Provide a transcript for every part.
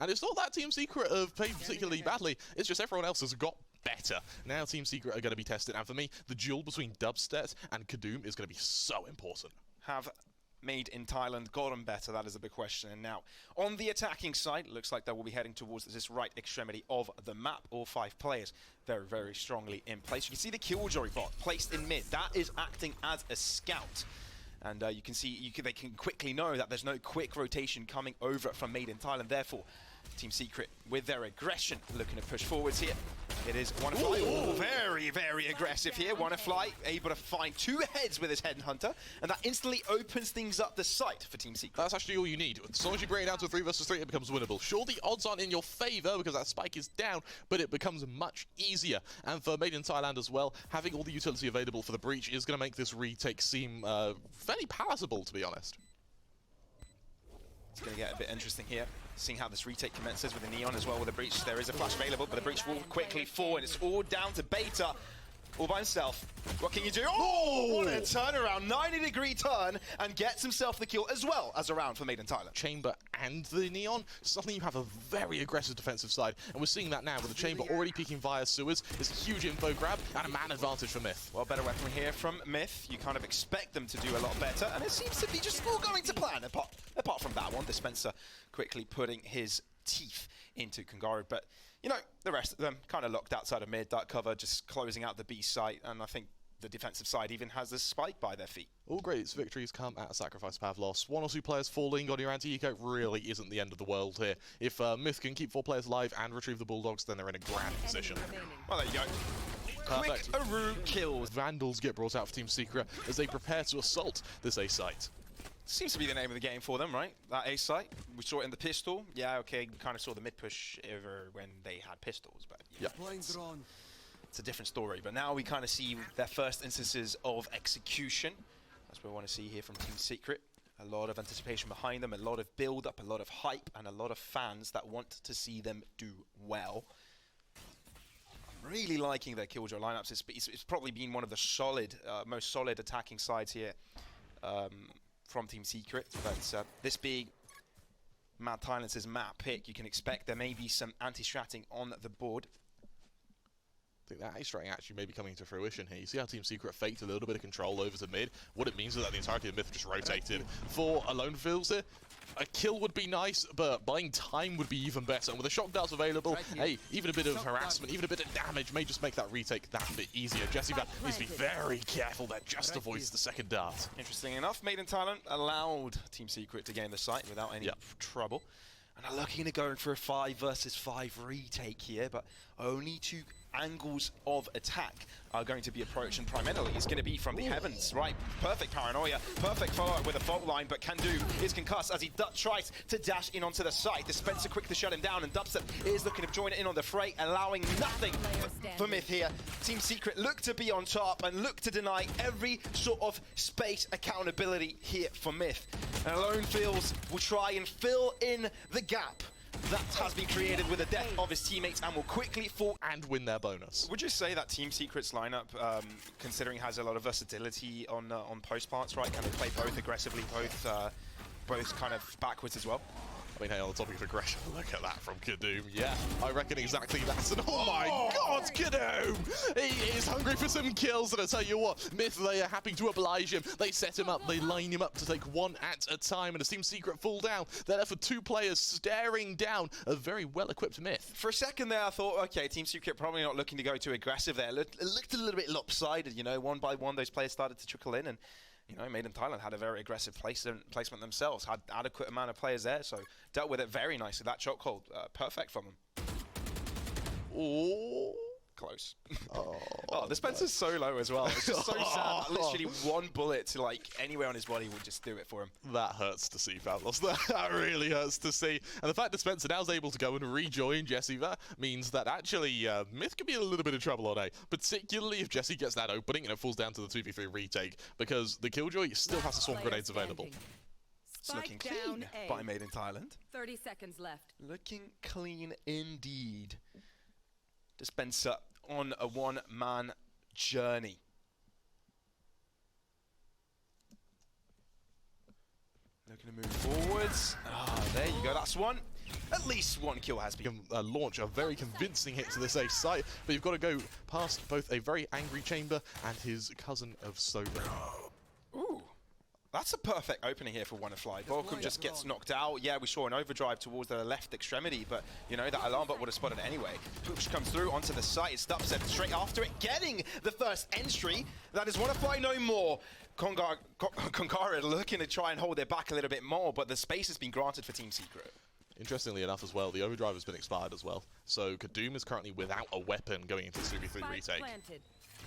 And it's not that Team Secret have played particularly badly, it's just everyone else has got better. Now Team Secret are going to be tested, and for me, the duel between Dubstep and Kadoom is going to be so important. Have Made in Thailand gotten better? That is a big question. And now, on the attacking side, it looks like they will be heading towards this right extremity of the map. All 5 players very, very strongly in place. You can see the Killjoy bot placed in mid. That is acting as a scout. And you can see they can quickly know that there's no quick rotation coming over from Made in Thailand. Therefore, Team Secret, with their aggression, looking to push forwards here. It is WannaFly. Oh, very, very aggressive here. WannaFly able to find 2 heads with his Headhunter, and that instantly opens things up the site for Team Secret. That's actually all you need. As long as you bring it down to a 3 versus 3, it becomes winnable. Sure, the odds aren't in your favor because that spike is down, but it becomes much easier. And for Made in Thailand as well, having all the utility available for the breach is going to make this retake seem fairly palatable, to be honest. It's going to get a bit interesting here, seeing how this retake commences with the Neon as well with the breach. There is a flash available, but the breach will quickly fall, and it's all down to Beta, all by himself. What can you do? Oh, what a turnaround, 90-degree turn, and gets himself the kill as well as a round for Made in Thailand. Chamber and the Neon, suddenly you have a very aggressive defensive side, and we're seeing that now with the Chamber already peeking via sewers. It's a huge info grab and a man advantage for MITH. Well, better weapon here from MITH. You kind of expect them to do a lot better, and it seems to be just all going to plan, apart from that one. Dispenser quickly putting his teeth into Kangaroo, but you know, the rest of them kind of locked outside of mid. That cover just closing out the B site, and I think the defensive side even has this spike by their feet. All great victories come at a sacrifice of Pavlos. 1 or 2 players falling on your anti-eco really isn't the end of the world here. If MITH can keep 4 players alive and retrieve the Bulldogs, then they're in a grand position. Well, there you go. Perfect. Quick Aru kills. Vandals get brought out for Team Secret as they prepare to assault this A site. Seems to be the name of the game for them, right? That A site. We saw it in the pistol. Yeah, okay, we kind of saw the mid push over when they had pistols, but yeah, it's a different story. But now we kind of see their first instances of execution. That's what we want to see here from Team Secret. A lot of anticipation behind them, a lot of build-up, a lot of hype, and a lot of fans that want to see them do well. I'm really liking their Killjoy lineups. It's probably been one of the most solid attacking sides here. From Team Secret, but this being Mad Thailand's map pick, you can expect there may be some anti-stratting on the board. I think that anti-stratting actually may be coming to fruition here. You see how Team Secret faked a little bit of control over to mid. What it means is that the entirety of MITH just rotated. For alone fields here, a kill would be nice, but buying time would be even better. And with the shock darts available, hey, even a bit of harassment, even a bit of damage may just make that retake that bit easier. Jesse needs to be very careful that just avoids the second dart. Interesting enough, Made in Thailand allowed Team Secret to gain the site without any trouble. And are looking to go for a 5 versus 5 retake here, but only 2 angles of attack are going to be approached, and primarily it's going to be from the heavens, right? Perfect paranoia, perfect follow-up with a fault line, but Kandu is concussed as he tries to dash in onto the site. Dispenser quick to shut him down, and Dubstep is looking to join in on the fray, allowing nothing for MITH here. Team Secret look to be on top and look to deny every sort of space accountability here for MITH. And Alone Fields will try and fill in the gap that has been created with the death of his teammates and will quickly fall and win their bonus. Would you say that Team Secret's lineup, considering has a lot of versatility on post parts, right? Can they play both aggressively, both kind of backwards as well? I mean, hey, on the topic of aggression, look at that from Kadoom. Yeah, I reckon exactly that's an... Oh my god, Kadoom! He is hungry for some kills, and I tell you what, MITH, they are happy to oblige him. They set him up, they line him up to take 1 at a time, and as Team Secret fall down, they're left with 2 players staring down a very well-equipped MITH. For a second there, I thought, okay, Team Secret probably not looking to go too aggressive there. It looked a little bit lopsided, you know, one by one those players started to trickle in, and you know, Made in Thailand had a very aggressive placement themselves, had adequate amount of players there, so dealt with it very nicely. That chokehold, perfect from them. Oh, close. Oh, Dispenser's so low as well. It's just so sad that literally 1 bullet to like anywhere on his body would just do it for him. That hurts to see, Pavlos. That really hurts to see. And the fact Dispenser now is able to go and rejoin Jesse means that actually MITH could be in a little bit of trouble on A, particularly if Jesse gets that opening and it falls down to the 2v3 retake, because the Killjoy still has the swarm grenades available. It's looking clean by Made in Thailand. 30 seconds left. Looking clean indeed. Dispenser on a 1-man journey. Looking to move forwards. Ah, there you go. That's one. At least one kill has been. Launch a very convincing hit to this ace site, but you've got to go past both a very angry Chamber and his cousin of Sober. Ooh. That's a perfect opening here for Wonderfly. Borkum just gets knocked out. Yeah, we saw an overdrive towards the left extremity, but, you know, that alarm bot would have spotted it anyway. Push comes through onto the site. It's Dubstep straight after it, getting the first entry. That is Wonderfly no more. Concara looking to try and hold it back a little bit more, but the space has been granted for Team Secret. Interestingly enough as well, the overdrive has been expired as well. So Kadoom is currently without a weapon going into the 3v3 retake.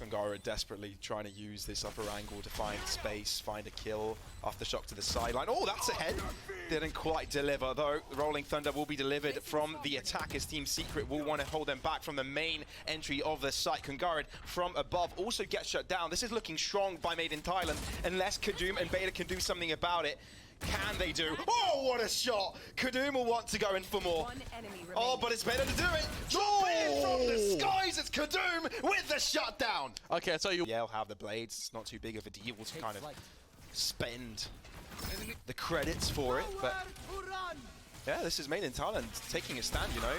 Kangara desperately trying to use this upper angle to find space, find a kill. Aftershock to the sideline. Oh, that's a head. Didn't quite deliver, though. Rolling Thunder will be delivered from the attack as Team Secret will want to hold them back from the main entry of the site. Kangara from above also gets shut down. This is looking strong by Made in Thailand, unless Kadoom and Beta can do something about it. Can they do? Oh, what a shot! Kadoom will want to go in for more. Oh, but it's better to do it. Drop in from the skies. It's Kadoom with the shutdown. Okay, I tell you. Yeah, he'll have the blades. It's not too big of a deal to kind of spend the credits for it. But yeah, this is Made in Thailand taking a stand, you know,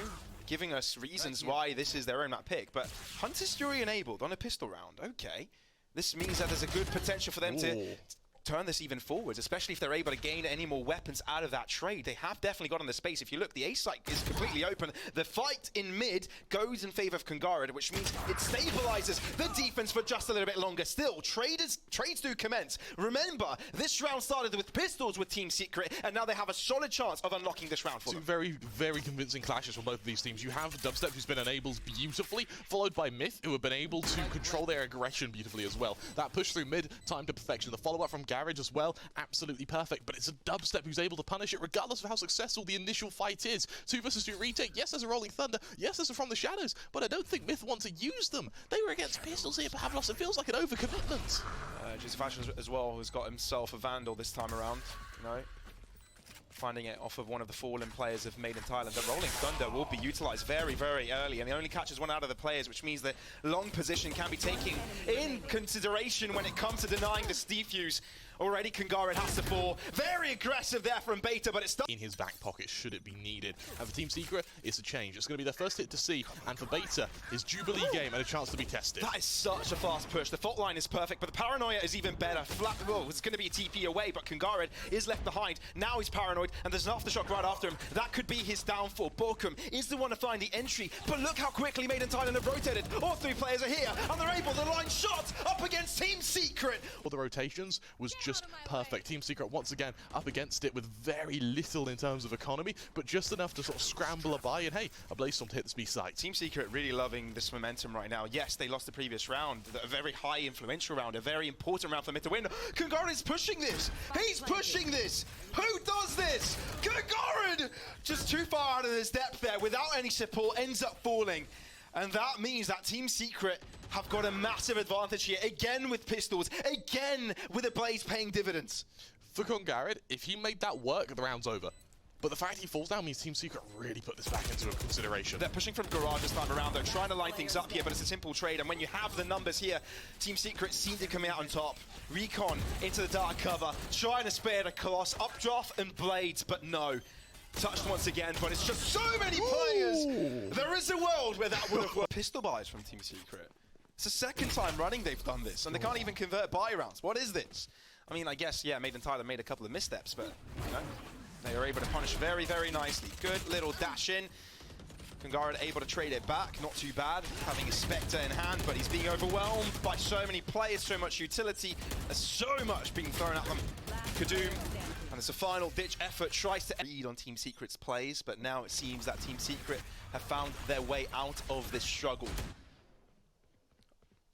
giving us reasons why this is their own map pick. But Hunter's Fury enabled on a pistol round. Okay, this means that there's a good potential for them to turn this even forwards, especially if they're able to gain any more weapons out of that trade. They have definitely got on the space. If you look, the A site is completely open. The fight in mid goes in favor of Kangara, which means it stabilizes the defense for just a little bit longer. Still, trades do commence. Remember, this round started with pistols with Team Secret, and now they have a solid chance of unlocking this round for them. Two very, very convincing clashes from both of these teams. You have Dubstep, who's been enabled beautifully, followed by MITH, who have been able to control their aggression beautifully as well. That push through mid, time to perfection. The follow-up from Garage as well, absolutely perfect, but it's a Dubstep who's able to punish it regardless of how successful the initial fight is. 2 versus 2 retake, yes there's a Rolling Thunder, yes there's a From the Shadows, but I don't think MITH want to use them. They were against pistols here, Pavlos. It feels like an overcommitment. Joseph Ashes as well has got himself a Vandal this time around, you know, finding it off of one of the fallen players of Made in Thailand. The Rolling Thunder will be utilized very, very early, and it only catches one out of the players, which means that long position can be taken in consideration when it comes to denying the defuse. Already Kangara has to fall. Very aggressive there from Beta, but it's still in his back pocket should it be needed. And for Team Secret, it's a change. It's going to be their first hit to see, and for Beta, his Jubilee game and a chance to be tested. That is such a fast push. The fault line is perfect, but the paranoia is even better. Flat, well, it's going to be a TP away, but Kangara is left behind. Now he's paranoid, and there's an aftershock right after him. That could be his downfall. Borkum is the one to find the entry, but look how quickly Made in Thailand have rotated. All 3 players are here, and they're able to line shots up against Team Secret. All the rotations was just perfect. Team Secret once again up against it with very little in terms of economy, but just enough to sort of scramble a by, and hey, a Blaze Storm to hit this B site. Team Secret really loving this momentum right now. Yes, they lost the previous round, a very high influential round, a very important round for mid to win. Kangara is pushing this. He's pushing this. Who does this? Kangara just too far out of his depth there without any support, ends up falling. And that means that Team Secret have got a massive advantage here, again with pistols, again with a Blaze paying dividends. For Kangara, if he made that work, the round's over. But the fact he falls down means Team Secret really put this back into consideration. They're pushing from Garage this time around. They're trying to line things up here, but it's a simple trade. And when you have the numbers here, Team Secret seem to come out on top. Recon into the dark cover, trying to spare the Coloss, updraft and Blades, but no. Touched once again, but it's just so many players. There is a world where that would have worked. Pistol buys from Team Secret. It's the second time running they've done this, and they can't even convert buy rounds. What is this? I mean, I guess, yeah, Made in Thailand made a couple of missteps, but, you know, they are able to punish very, very nicely. Good little dash in. Kangara able to trade it back, not too bad. Having a Spectre in hand, but he's being overwhelmed by so many players, so much utility. There's so much being thrown at them. Kadoom, and it's a final ditch effort, tries to read on Team Secret's plays, but now it seems that Team Secret have found their way out of this struggle.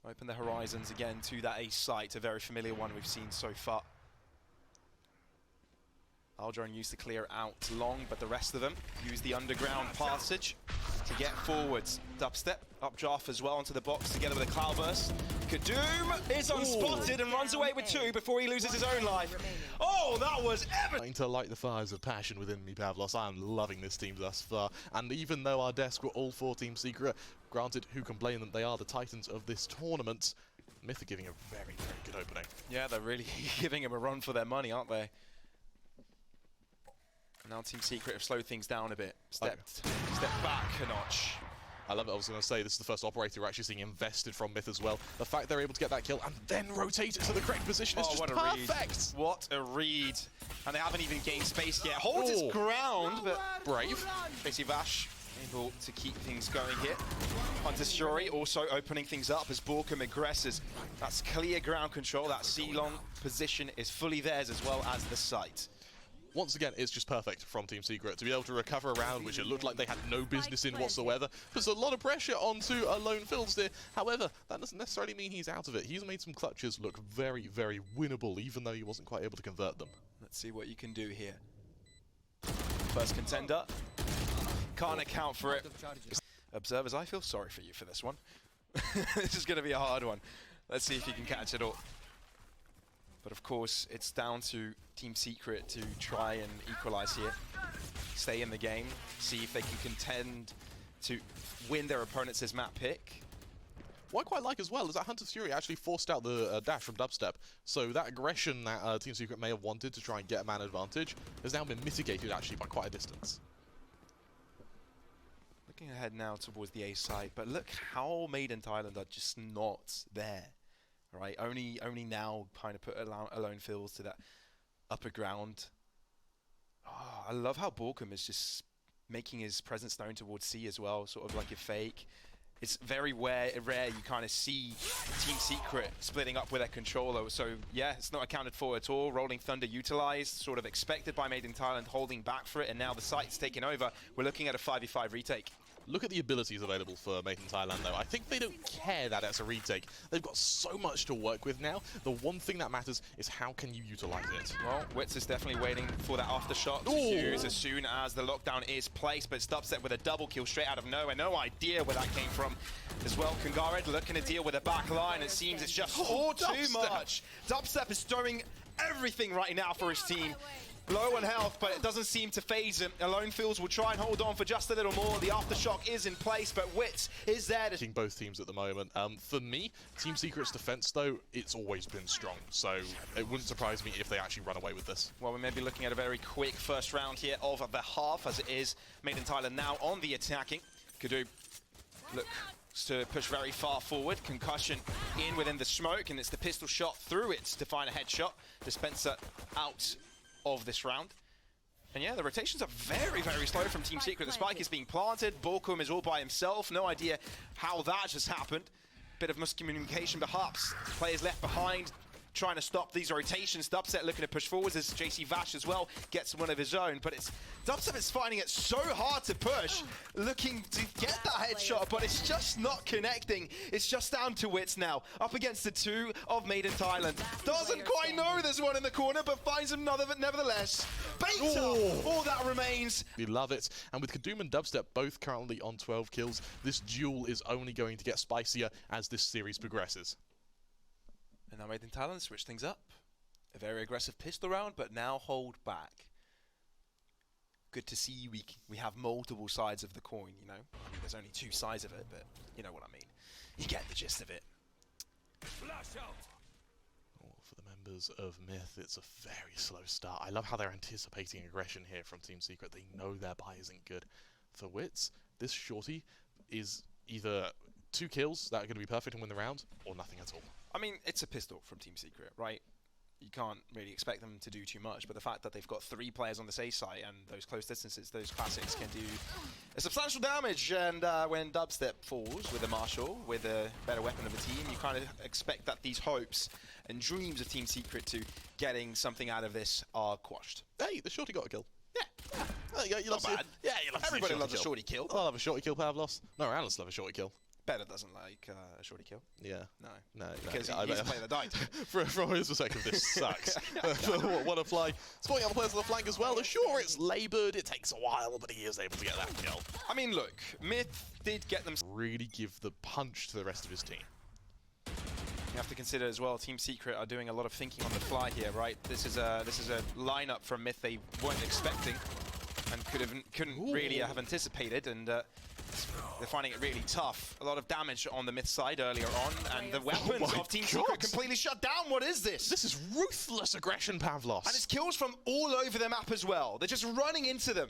Open the horizons again to that ace site, a very familiar one we've seen so far. Aldron used to clear out long, but the rest of them use the underground passage to get forwards. Dubstep, updraft as well onto the box together with a Cloudburst. Kadoom is unspotted and runs away with 2 before he loses his own life. Oh, that was ever Trying to light the fires of passion within me, Pavlos. I am loving this team thus far. And even though our desks were all for Team Secret, granted, who can blame them? They are the titans of this tournament. MITH are giving a very, very good opening. Yeah, they're really giving him a run for their money, aren't they? Now Team Secret have slowed things down a bit. Step back a notch. I love it. I was going to say, this is the first operator we're actually seeing invested from MITH as well. The fact they're able to get that kill and then rotate it to the correct position is just what a perfect. Read. What a read. And they haven't even gained space yet. Holds its ground, but brave. Basically Vash able to keep things going here. Hunter's Fury also opening things up as Borkum aggresses. That's clear ground control. That C-long position is fully theirs as well as the site. Once again, it's just perfect from Team Secret to be able to recover a round which it looked like they had no business in whatsoever. Puts a lot of pressure onto Alone Filster. However, that doesn't necessarily mean he's out of it. He's made some clutches look very, very winnable, even though he wasn't quite able to convert them. Let's see what you can do here. First contender. Can't account for it. Observers, I feel sorry for you for this one. This is going to be a hard one. Let's see if you can catch it all. But of course, it's down to Team Secret to try and equalize here. Stay in the game, see if they can contend to win their opponent's map pick. What I quite like as well is that Hunter's Fury actually forced out the dash from Dubstep. So that aggression that Team Secret may have wanted to try and get a man advantage has now been mitigated actually by quite a distance. Looking ahead now towards the A side, but look how Made in Thailand are just not there. Right, only now kind of put Alone Fills to that upper ground. Oh, I love how Borkum is just making his presence known towards C as well, sort of like a fake. It's very rare you kind of see Team Secret splitting up with their controller. So yeah, it's not accounted for at all. Rolling Thunder utilized, sort of expected by Made in Thailand, holding back for it, and now the site's taken over. We're looking at a 5v5 retake. Look at the abilities available for Made in Thailand, though. I think they don't care that it's a retake. They've got so much to work with now. The one thing that matters is how can you utilize it. Well, Wits is definitely waiting for that aftershock to use as soon as the lockdown is placed, but it's Dubstep with a double kill straight out of nowhere. No idea where that came from as well. Kungared looking to deal with the back line. It seems it's just all too much. Dubstep is throwing everything right now for his team. Low on health, but it doesn't seem to phase him. Alone Fills will try and hold on for just a little more. The aftershock is in place, but Wits is there to... Both teams at the moment. For me, Team Secret's defense, though, it's always been strong. So it wouldn't surprise me if they actually run away with this. Well, we may be looking at a very quick first round here of the half, as it is Made in Thailand now on the attacking. Kadu looks to push very far forward. Concussion in within the smoke, and it's the pistol shot through it to find a headshot. Dispenser out of this round. And yeah, the rotations are very, very slow from Team Secret. The spike is being planted. Borkum is all by himself. No idea how that just happened. Bit of miscommunication, perhaps. Players left behind, trying to stop these rotations. Dubstep looking to push forwards as JC Vash as well gets one of his own. But it's Dubstep is finding it so hard to push, looking to get that headshot, but it's just not connecting. It's just down to Wits now, up against the two of Made in Thailand. Doesn't quite know there's one in the corner, but finds another nevertheless. Beta, all that remains. We love it. And with Kadum and Dubstep both currently on 12 kills, this duel is only going to get spicier as this series progresses. And now Made in Thailand switch things up. A very aggressive pistol round, but now hold back. Good to see we have multiple sides of the coin, you know. I mean, there's only two sides of it, but you know what I mean. You get the gist of it. Oh, for the members of MITH, it's a very slow start. I love how they're anticipating aggression here from Team Secret. They know their buy isn't good. For Wits, this shorty is either 2 kills that are going to be perfect and win the round, or nothing at all. I mean, it's a pistol from Team Secret, right? You can't really expect them to do too much, but the fact that they've got 3 players on the A site and those close distances, those classics can do a substantial damage. And when Dubstep falls with a Marshall, with a better weapon of the team, you kind of expect that these hopes and dreams of Team Secret to getting something out of this are quashed. Hey, the shorty got a kill. Yeah. You love bad. Yeah, you love Everybody loves a shorty kill. I love a shorty kill, Pavlos. No, analysts love a shorty kill. Better doesn't like a shorty kill. Yeah. No. No. Because he's a player that died. From his perspective, this sucks. What a play. Spotting other players on the flank as well. Sure, it's laboured. It takes a while, but he is able to get that kill. I mean, look, MITH did get them. Really give the punch to the rest of his team. You have to consider as well, Team Secret are doing a lot of thinking on the fly here, right? This is a lineup from MITH they weren't expecting. and couldn't really have anticipated, and they're finding it really tough. A lot of damage on the MITH side earlier on, and the weapons of Team Secret completely shut down. What is this? This is ruthless aggression, Pavlos. And it's kills from all over the map as well. They're just running into them.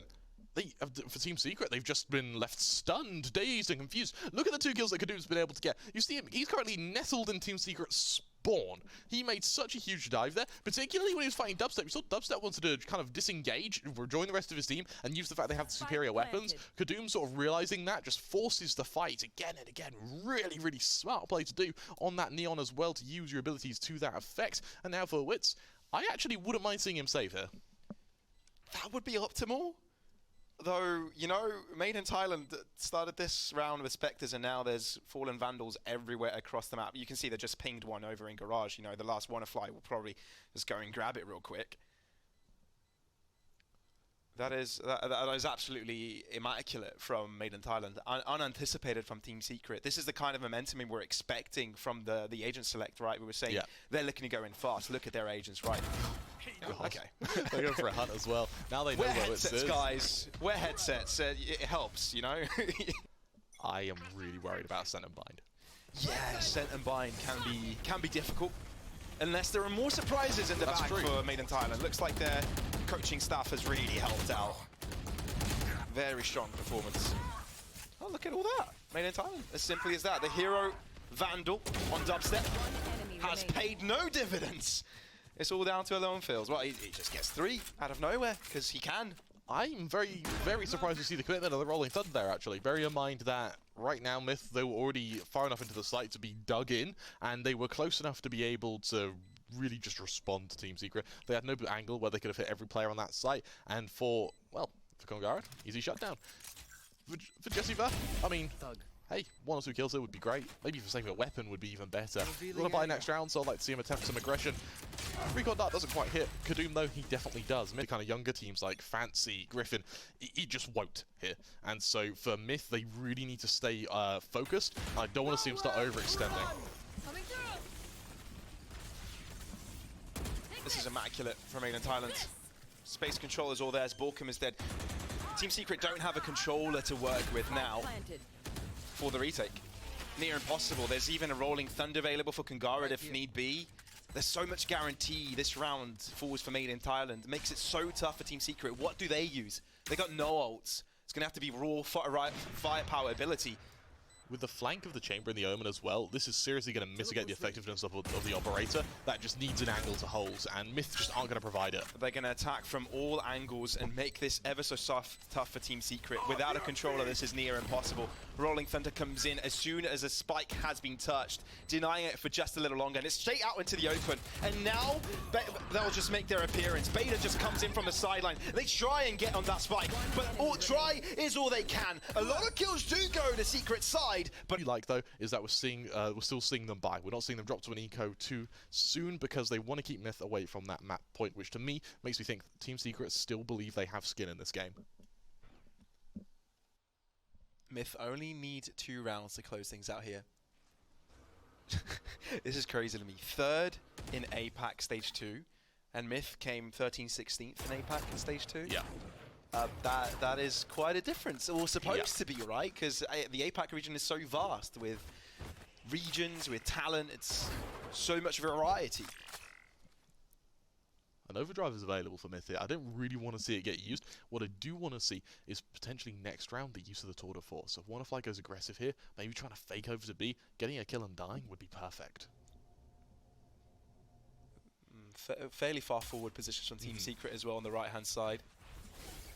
For Team Secret, they've just been left stunned, dazed, and confused. Look at the 2 kills that Kadoom's been able to get. You see him, he's currently nestled in Team Secret's spawn. He made such a huge dive there, particularly when he was fighting Dubstep. You saw Dubstep wanted to kind of disengage, rejoin the rest of his team, and use the fact they have the superior weapons. Kadoom sort of realizing that, just forces the fight again and again. Really, really smart play to do on that Neon as well, to use your abilities to that effect. And now for Wits, I actually wouldn't mind seeing him save here. That would be optimal. Though, you know, Made in Thailand started this round with Spectres, and now there's Fallen Vandals everywhere across the map. You can see they just pinged one over in Garage. You know, the last WannaFly will probably just go and grab it real quick. That is absolutely immaculate from Made in Thailand. Unanticipated from Team Secret. This is the kind of momentum we were expecting from the agent select, right? We were saying they're looking to go in fast. Look at their agents, right? Okay. They're going for a hunt as well. Now they know wear where headsets, Wits is. Guys. Wear headsets. It helps, you know? I am really worried about Sent and Bind. Yeah, Sent and Bind can be difficult. Unless there are more surprises in the back for Made in Thailand. Looks like their coaching staff has really helped out. Very strong performance. Oh, look at all that. Made in Thailand. As simply as that. The hero Vandal on Dubstep has paid no dividends. It's all down to Alone Fields. Well, he just gets 3 out of nowhere because he can. I'm very, very surprised to see the commitment of the Rolling Thunder there, actually. Bearing in mind that right now, MITH, they were already far enough into the site to be dug in, and they were close enough to be able to really just respond to Team Secret. They had no angle where they could have hit every player on that site, and for Kongara, easy shutdown. For Jesse Vash, I mean, hey, 1 or 2 kills there would be great. Maybe for saving a weapon would be even better. We're going to buy next round, so I'd like to see him attempt some aggression. Recon Dart doesn't quite hit. Kadoom, though, he definitely does. Mid kind of younger teams like Fancy, Griffin, he just won't hit. And so for MITH, they really need to stay focused. I don't want to see him start overextending. This is immaculate from Made in Thailand. Space control is all theirs. Borkum is dead. Team Secret don't have a controller to work with now for the retake. Near impossible. There's even a Rolling Thunder available for Kongara if need be. There's so much guarantee this round falls for Made in Thailand. It makes it so tough for Team Secret. What do they use? They got no ults. It's going to have to be raw firepower ability. With the flank of the Chamber and the Omen as well, this is seriously going to mitigate the effectiveness of the Operator. That just needs an angle to hold, and MITH just aren't going to provide it. They're going to attack from all angles and make this ever so tough for Team Secret. Without a controller, this is near impossible. Rolling Thunder comes in as soon as a spike has been touched, denying it for just a little longer, and it's straight out into the open. And now, they'll just make their appearance. Beta just comes in from the sideline. They try and get on that spike, but try is all they can. A lot of kills do go to Secret's side. But what we like though is that we're still seeing them buy. We're not seeing them drop to an eco too soon because they want to keep MITH away from that map point, which to me makes me think Team Secret still believe they have skin in this game. MITH only need 2 rounds to close things out here. This is crazy to me. 3rd in APAC Stage 2, and MITH came 13-16th in APAC in Stage 2. Yeah. That is quite a difference, or supposed to be, right? Because the APAC region is so vast with regions, with talent. It's so much variety. An overdrive is available for MITH here. I don't really want to see it get used. What I do want to see is potentially next round the use of the Tour de Force. So if WannaFly goes aggressive here, maybe trying to fake over to B, getting a kill and dying would be perfect. Fairly far forward positions from Team Secret as well on the right-hand side.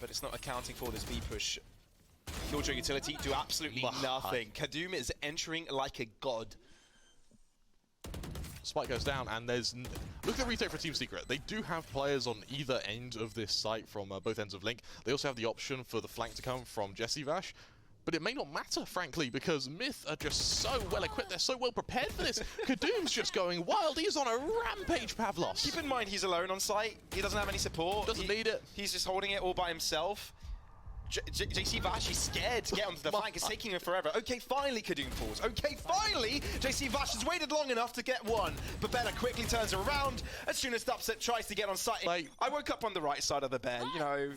But it's not accounting for this B push. Killjoy utility do absolutely nothing. Kadoom is entering like a god. Spike goes down, and there's... Look at the retake for Team Secret. They do have players on either end of this site from both ends of Link. They also have the option for the flank to come from Jesse Vash. But it may not matter, frankly, because MITH are just so well equipped. They're so well prepared for this. Kadoom's just going wild. He's on a rampage, Pavlos. Keep in mind, he's alone on site. He doesn't have any support. Doesn't need it. He's just holding it all by himself. JC Vash is scared to get onto the flank. It's taking him forever. Okay, finally Kadun falls. Okay, finally JC Vash has waited long enough to get one. But Bella quickly turns around as soon as Upset tries to get on site. I woke up on the right side of the bed. You know,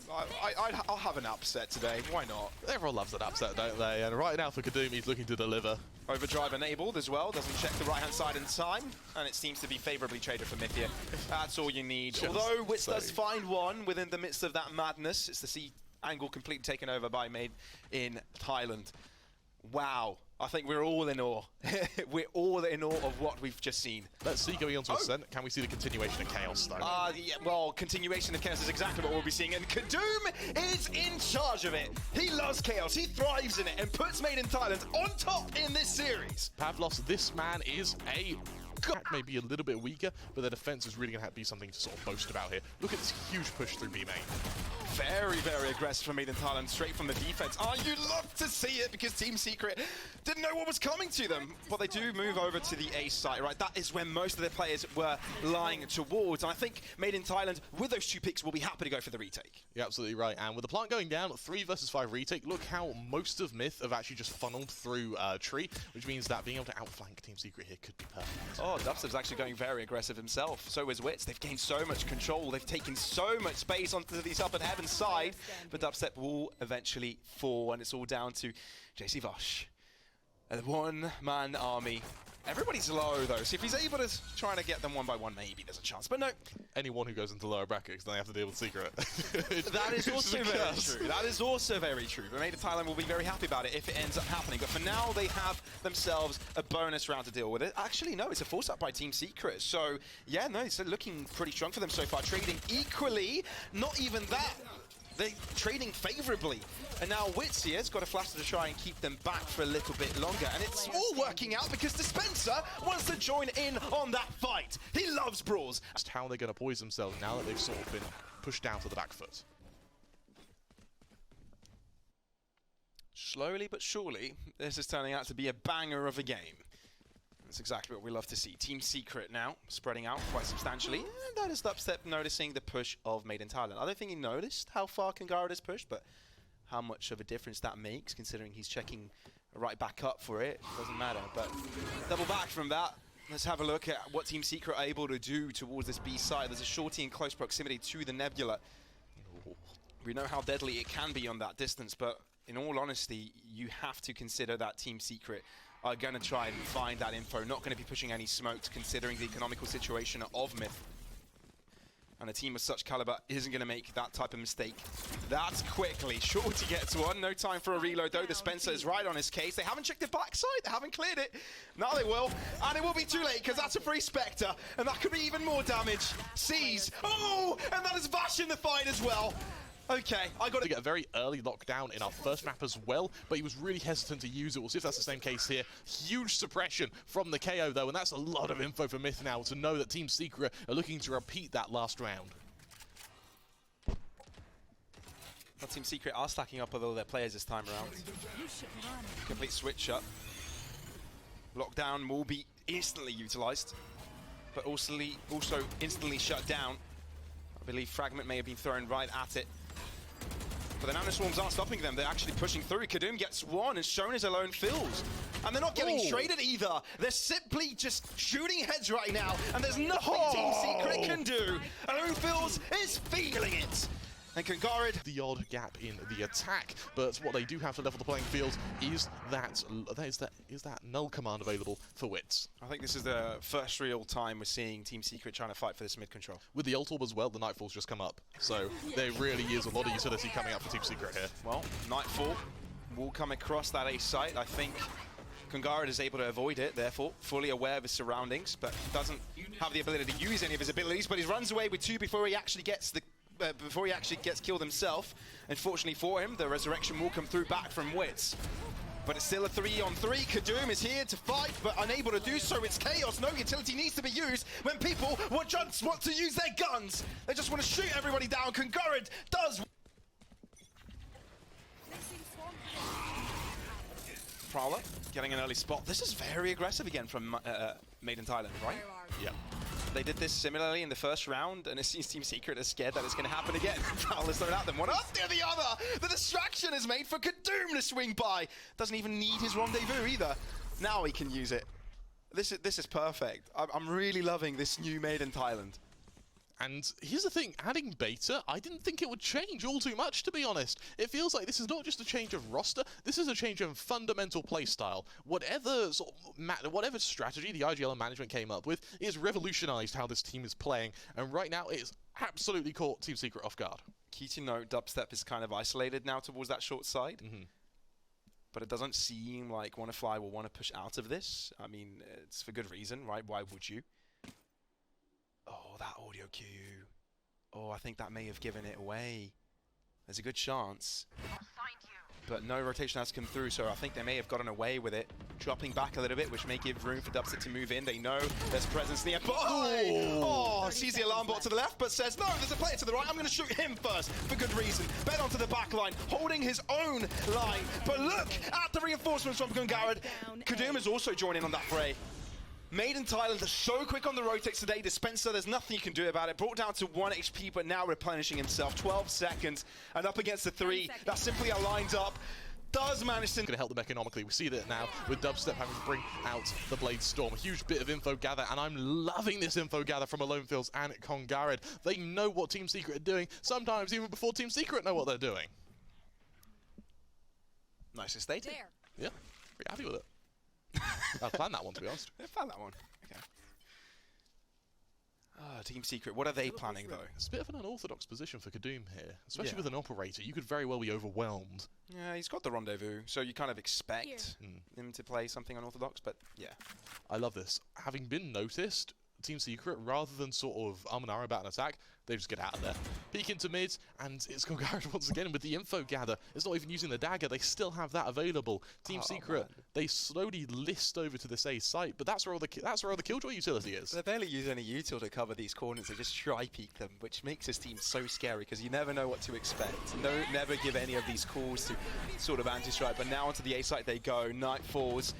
I'll have an upset today. Why not? Everyone loves an upset, don't they? And right now for Kadum, he's looking to deliver. Overdrive enabled as well. Doesn't check the right-hand side in time. And it seems to be favorably traded for MITH here. That's all you need. Although Wits does find one within the midst of that madness. It's the C angle completely taken over by Made in Thailand. Wow. I think we're all in awe. We're all in awe of what we've just seen. Let's see going on to Ascent. Can we see the continuation of Chaos, though? Yeah, well, continuation of Chaos is exactly what we'll be seeing. And Kadum is in charge of it. He loves Chaos. He thrives in it and puts Made in Thailand on top in this series. Pavlos, this man is a... maybe a little bit weaker, but their defense is really going to have to be something to sort of boast about here. Look at this huge push through B main. Very, very aggressive from Made in Thailand, straight from the defense. Oh, you love to see it because Team Secret didn't know what was coming to them. But they do move over to the A site, right? That is where most of their players were lying towards. And I think Made in Thailand, with those 2 picks, will be happy to go for the retake. You're absolutely right. And with the plant going down, 3 versus 5 retake, look how most of MITH have actually just funneled through Tree, which means that being able to outflank Team Secret here could be perfect. Oh, Dubstep's actually going very aggressive himself. So is Wits. They've gained so much control. They've taken so much space onto this up and heaven side. But Dubstep will eventually fall, and it's all down to JC Vosh. A one-man army. Everybody's low, though, so if he's able to try to get them one by one, maybe there's a chance. But no. Anyone who goes into lower brackets, then they have to deal with Secret. That is also very true. That is also very true. But Made in Thailand will be very happy about it if it ends up happening. But for now, they have themselves a bonus round to deal with it. Actually, no, it's a force up by Team Secret. So, yeah, no, it's looking pretty strong for them so far. Trading equally, not even that. They're trading favorably. And now Wits here has got a flash to try and keep them back for a little bit longer. And it's all working out because Dispenser wants to join in on that fight. He loves brawls. Just how they're going to poise themselves now that they've sort of been pushed down to the back foot. Slowly but surely, this is turning out to be a banger of a game. That's exactly what we love to see. Team Secret now spreading out quite substantially. And that is Dubstep noticing the push of Made in Thailand. I don't think he noticed how far Kangara has pushed, but how much of a difference that makes, considering he's checking right back up for it. Doesn't matter, but double back from that. Let's have a look at what Team Secret are able to do towards this B side. There's a shorty in close proximity to the Nebula. We know how deadly it can be on that distance, but in all honesty, you have to consider that Team Secret are going to try and find that info. Not going to be pushing any smokes, considering the economical situation of MITH. And a team of such caliber isn't going to make that type of mistake that quickly. Shorty gets one. No time for a reload, though. The Spencer is right on his case. They haven't checked the backside. They haven't cleared it. Now they will. And it will be too late, because that's a free Spectre. And that could be even more damage. Sees. Oh! And that is Vash in the fight as well. Okay, I got to get a very early lockdown in our first map as well, but he was really hesitant to use it. We'll see if that's the same case here. Huge suppression from the KO, though, and that's a lot of info for MITH now to know that Team Secret are looking to repeat that last round. Well, Team Secret are stacking up with all their players this time around. Complete switch up. Lockdown will be instantly utilized, but also instantly shut down. I believe Fragment may have been thrown right at it. But the Nanoswarms aren't stopping them. They're actually pushing through. Kadum gets one, and shown his alone fills. And they're not getting traded either. They're simply just shooting heads right now, and there's nothing Team Secret can do. Alone fills is feeling it. And Kangarid, the odd gap in the attack, but what they do have to level the playing field is that null command available for Wits. I think this is the first real time we're seeing Team Secret trying to fight for this mid control. With the ult orb as well, the Nightfall's just come up, so there really is a lot of utility coming up for Team Secret here. Well, Nightfall will come across that A site. I think Kangarid is able to avoid it, therefore fully aware of his surroundings, but doesn't have the ability to use any of his abilities. But he runs away with 2 before he actually gets killed himself. Unfortunately for him, the resurrection will come through back from Wits. But it's still a 3-on-3. Kadum is here to fight, but unable to do so. It's chaos. No utility needs to be used when people just want to use their guns. They just want to shoot everybody down. Kangarid does. Prowler getting an early spot. This is very aggressive again from Made in Thailand, right? Yeah. They did this similarly in the first round, and it seems Team Secret is scared that it's going to happen again. Foul is thrown at them. One after the other. The distraction is made for Kadoom to swing by. Doesn't even need his rendezvous either. Now he can use it. This is perfect. I'm really loving this new Made in Thailand. And here's the thing, adding beta, I didn't think it would change all too much, to be honest. It feels like this is not just a change of roster, this is a change of fundamental playstyle. Whatever whatever strategy the IGL and management came up with is revolutionized how this team is playing, and right now it is absolutely caught Team Secret off guard. Key to note, Dubstep is kind of isolated now towards that short side. But it doesn't seem like WannaFly will want to push out of this. I mean, it's for good reason, right? Why would you? Oh, that audio cue. Oh, I think that may have given it away. There's a good chance. But no rotation has come through, so I think they may have gotten away with it. Dropping back a little bit, which may give room for Dubstep to move in. They know there's presence nearby. Oh, sees the alarm bot to the left, but says, no, there's a player to the right. I'm going to shoot him first, for good reason. Bet onto the back line, holding his own line. But look at the reinforcements from Gungarad. Kadoom is also joining on that fray. Made in Thailand are so quick on the rotates today. Dispenser, there's nothing you can do about it. Brought down to 1 HP, but now replenishing himself. 12 seconds, and up against the 3 that simply are lined up. Does manage to... Going to help them economically. We see that now with Dubstep having to bring out the Blade Storm. A huge bit of info gather, and I'm loving this info gather from Alone Fields and Congarad. They know what Team Secret are doing, sometimes even before Team Secret know what they're doing. Nice stated. Yeah, pretty happy with it. I planned that one, to be honest. I found that one. Okay. Team Secret, what are they planning, though? It's a bit of an unorthodox position for Kadoom here, especially with an operator. You could very well be overwhelmed. Yeah, he's got the rendezvous, so you kind of expect him to play something unorthodox, but yeah. I love this. Having been noticed, Team Secret, rather than sort of and ahh about an attack, they just get out of there. Peek into mid, and it's Congarad once again with the info gather. It's not even using the dagger, they still have that available. Team Secret, they slowly list over to this A site, but that's where all the Killjoy utility is. They barely use any util to cover these corners, they just tri-peek them, which makes this team so scary, because you never know what to expect. Never give any of these calls to sort of anti-strike, but now onto the A site they go. Night falls.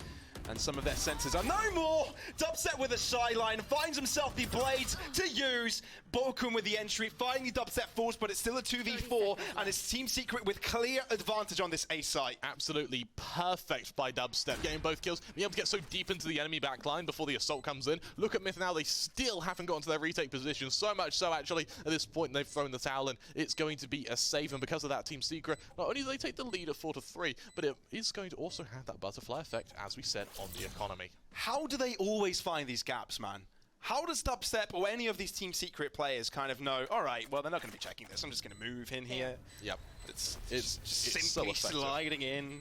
And some of their sensors are no more! Dubstep with a sideline, finds himself the blades to use. Bokum with the entry, fighting the Dubstep force, but it's still a 2v4, and it's Team Secret with clear advantage on this A site. Absolutely perfect by Dubstep, getting both kills, being able to get so deep into the enemy backline before the assault comes in. Look at MITH now, they still haven't gotten to their retake position, so much so actually, at this point they've thrown the towel in. It's going to be a save, and because of that, Team Secret, not only do they take the lead at 4-3, but it is going to also have that butterfly effect, as we said, on the economy. How do they always find these gaps, man? How does Dubstep or any of these Team Secret players kind of know, all right, well, they're not going to be checking this, I'm just going to move in here. Yep. It's so simply sliding in.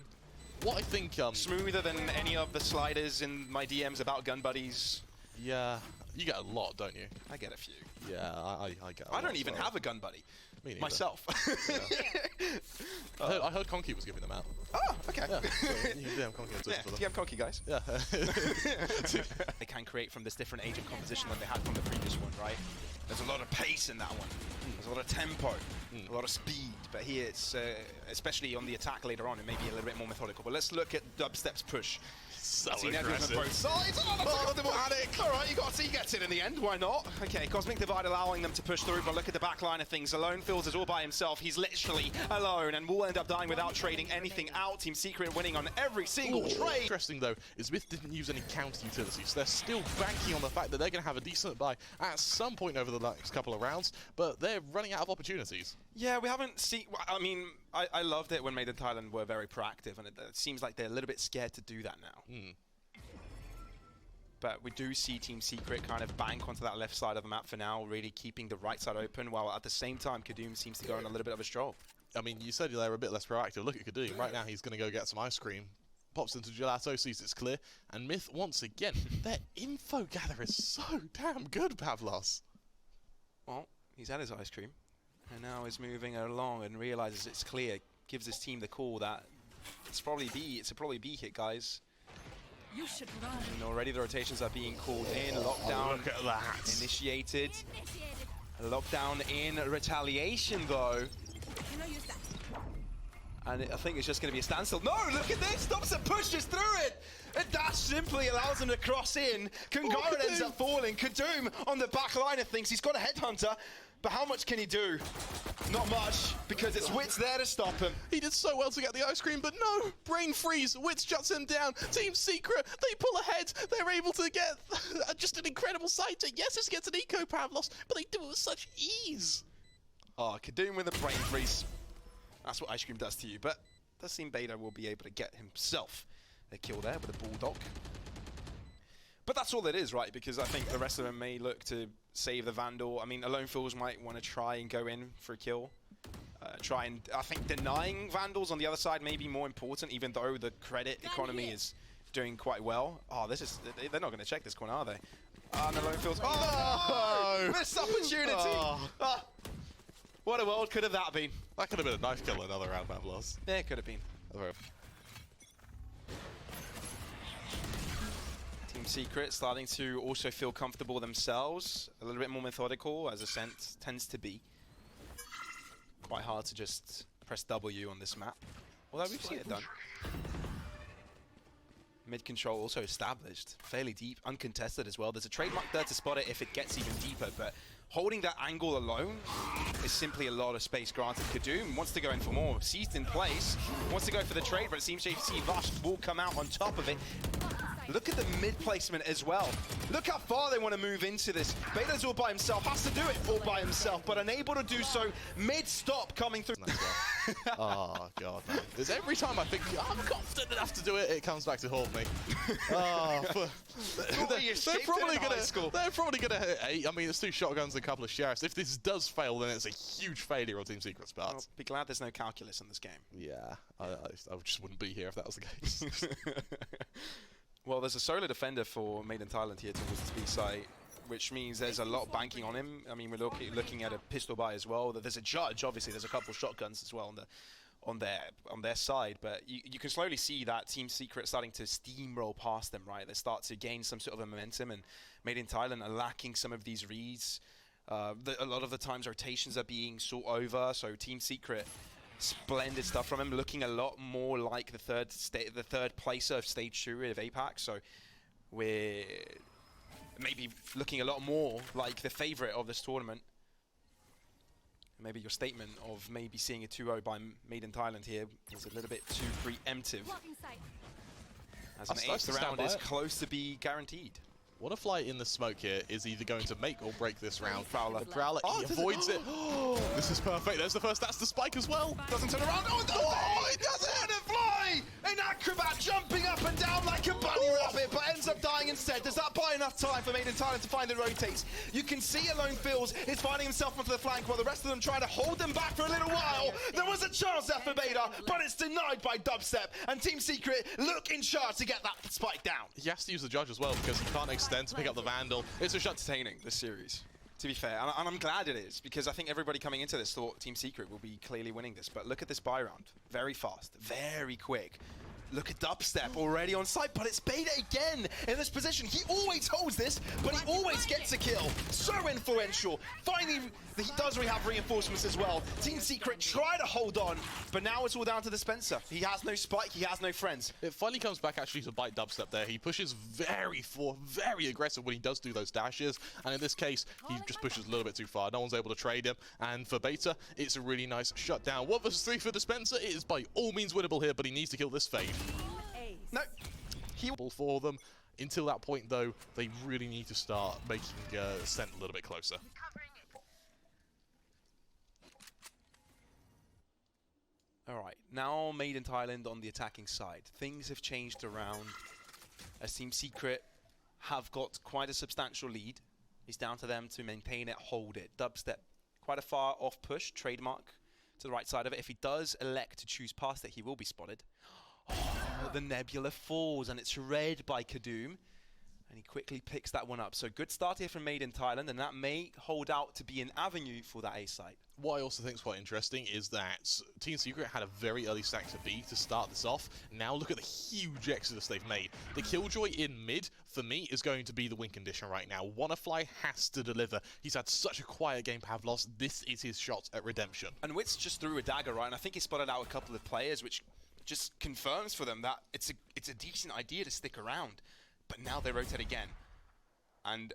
What I think... smoother than any of the sliders in my DMs about gun buddies. Yeah, you get a lot, don't you? I get a few. Yeah, I get a lot. I don't even have a gun buddy. Me neither. Myself. I heard Conky was giving them out. Oh, okay. Yeah, so you can DM Conky on Twitter for them. DM Conky, guys. Yeah. They can create from this different agent composition than they had from the previous one, right? There's a lot of pace in that one. There's a lot of tempo, a lot of speed. But here it's, especially on the attack later on, it may be a little bit more methodical. But let's look at Dubstep's push. So aggressive. Both sides. Oh, that's panic. All right, he gets it in the end. Why not? Okay, Cosmic Divide allowing them to push through, but look at the back line of things. Alone Fields is all by himself. He's literally alone, and will end up dying without trading anything out. Team Secret winning on every single trade. Interesting though is MITH didn't use any counter utilities. They're still banking on the fact that they're going to have a decent buy at some point over the next couple of rounds, but they're running out of opportunities. Yeah, we haven't seen. I mean, I loved it when Made in Thailand were very proactive, and it seems like they're a little bit scared to do that now. But we do see Team Secret kind of bank onto that left side of the map for now, really keeping the right side open, while at the same time Kadoom seems to go on a little bit of a stroll. I mean, you said they were a bit less proactive. Look at Kadoom. Right now he's going to go get some ice cream. Pops into Gelato, sees it's clear, and MITH, once again, their info gather is so damn good, Pavlos. Well, he's had his ice cream, and now he's moving along and realizes it's clear, gives his team the call that it's probably B hit, guys. You should run. And already the rotations are being called in. Lockdown look at that. Initiated. Lockdown in retaliation, though. Can I use that? And I think it's just going to be a standstill. No, look at this! Stops and pushes through it! And that simply allows him to cross in. Kangara ends up falling. Kadoom on the back line of things. He's got a headhunter, but how much can he do? Not much, because it's Wits there to stop him. He did so well to get the ice cream, but no! Brain freeze, Wits shuts him down. Team Secret, they pull ahead. They're able to get just an incredible sight. Yes, this gets an eco Pavlos, but they do it with such ease. Oh, Kadoom with a brain freeze. That's what ice cream does to you, but does seem Beta will be able to get himself a kill there with a Bulldog. But that's all it is, right? Because I think the rest of them may look to save the Vandal. I mean, Alone Fools might want to try and go in for a kill. I think denying Vandals on the other side may be more important, even though the credit economy is doing quite well. Oh, they're not going to check this corner, are they? And Alone Fools, oh! Missed opportunity! Oh. What a world could have that been? That could have been a knife kill another round, Pavlos. Yeah, it could have been. Team Secret starting to also feel comfortable themselves, a little bit more methodical, as Ascent tends to be. Quite hard to just press W on this map, although we've seen it done. Mid control also established, fairly deep, uncontested as well. There's a trademark there to spot it if it gets even deeper, but holding that angle alone is simply a lot of space granted. Kadoom wants to go in for more, seized in place, wants to go for the trade, but it seems JC Vash will come out on top of it. Look at the mid placement as well. Look how far they want to move into this. Beta's all by himself, has to do it all by himself, but unable to do so mid-stop coming through. Oh, God, man. There's every time I think I'm confident enough to do it, it comes back to haunt me. They're probably gonna hit 8. I mean, it's 2 shotguns and a couple of sheriffs. If this does fail, then it's a huge failure on Team Secret's part. Well, be glad there's no calculus in this game. Yeah, I just wouldn't be here if that was the case. Well, there's a solo defender for Made in Thailand here towards the B site, which means there's a lot of banking on him. I mean, we're looking at a pistol buy as well. There's a judge, obviously. There's a couple of shotguns as well on their side, but you can slowly see that Team Secret starting to steamroll past them, right? They start to gain some sort of a momentum, and Made in Thailand are lacking some of these reads. A lot of the times rotations are being sought over, so Team Secret, splendid stuff from him, looking a lot more like the third placer of stage 2 of APAC. So we're maybe looking a lot more like the favorite of this tournament. Maybe your statement of maybe seeing a 2-0 by Made in Thailand here is a little bit too preemptive, as an 8th round is close to be guaranteed. What a flight in the smoke here is either going to make or break this round. Prowler. The Prowler, he avoids it. This is perfect. There's the first. That's the spike as well. Doesn't turn around. Oh, it doesn't! And a fly! An acrobat jumping up and down like a bunny rabbit, but ends up dying instead. Does that buy enough time for Made in Thailand to find the rotates? You can see Alone Feels is finding himself onto the flank while the rest of them try to hold them back for a little while. There was a chance there for Beta, but it's denied by Dubstep. And Team Secret look in charge to get that spike down. He has to use the judge as well because he can't extend to pick up the Vandal. It's just entertaining, this series, to be fair. And I'm glad it is, because I think everybody coming into this thought Team Secret will be clearly winning this. But look at this buy round. Very fast, very quick. Look at Dubstep already on site, but it's Beta again in this position. He always holds this, but he always gets a kill. So influential. Finally, he does have reinforcements as well. Team Secret try to hold on, but now it's all down to Dispenser. He has no spike, he has no friends. It finally comes back actually to bite Dubstep there. He pushes very aggressive when he does do those dashes, and in this case, he just pushes a little bit too far. No one's able to trade him, and for Beta, it's a really nice shutdown. 1 versus 3 for Dispenser. It is by all means winnable here, but he needs to kill this Fade. No. For them. Until that point, though, they really need to start making Ascent a little bit closer. All right, now Made in Thailand on the attacking side. Things have changed around as Team Secret have got quite a substantial lead. It's down to them to maintain it, hold it. Dubstep, quite a far off push, trademark to the right side of it. If he does elect to choose past it, he will be spotted. Oh, the Nebula falls, and it's read by Kadoom. And he quickly picks that one up. So good start here from Made in Thailand, and that may hold out to be an avenue for that A site. What I also think is quite interesting is that Team Secret had a very early stack to B to start this off. Now look at the huge exodus they've made. The Killjoy in mid, for me, is going to be the win condition right now. WannaFly has to deliver. He's had such a quiet game, Pavlos. This is his shot at redemption. And Witz just threw a dagger, right? And I think he spotted out a couple of players, which just confirms for them that it's a decent idea to stick around. But now they rotate again. And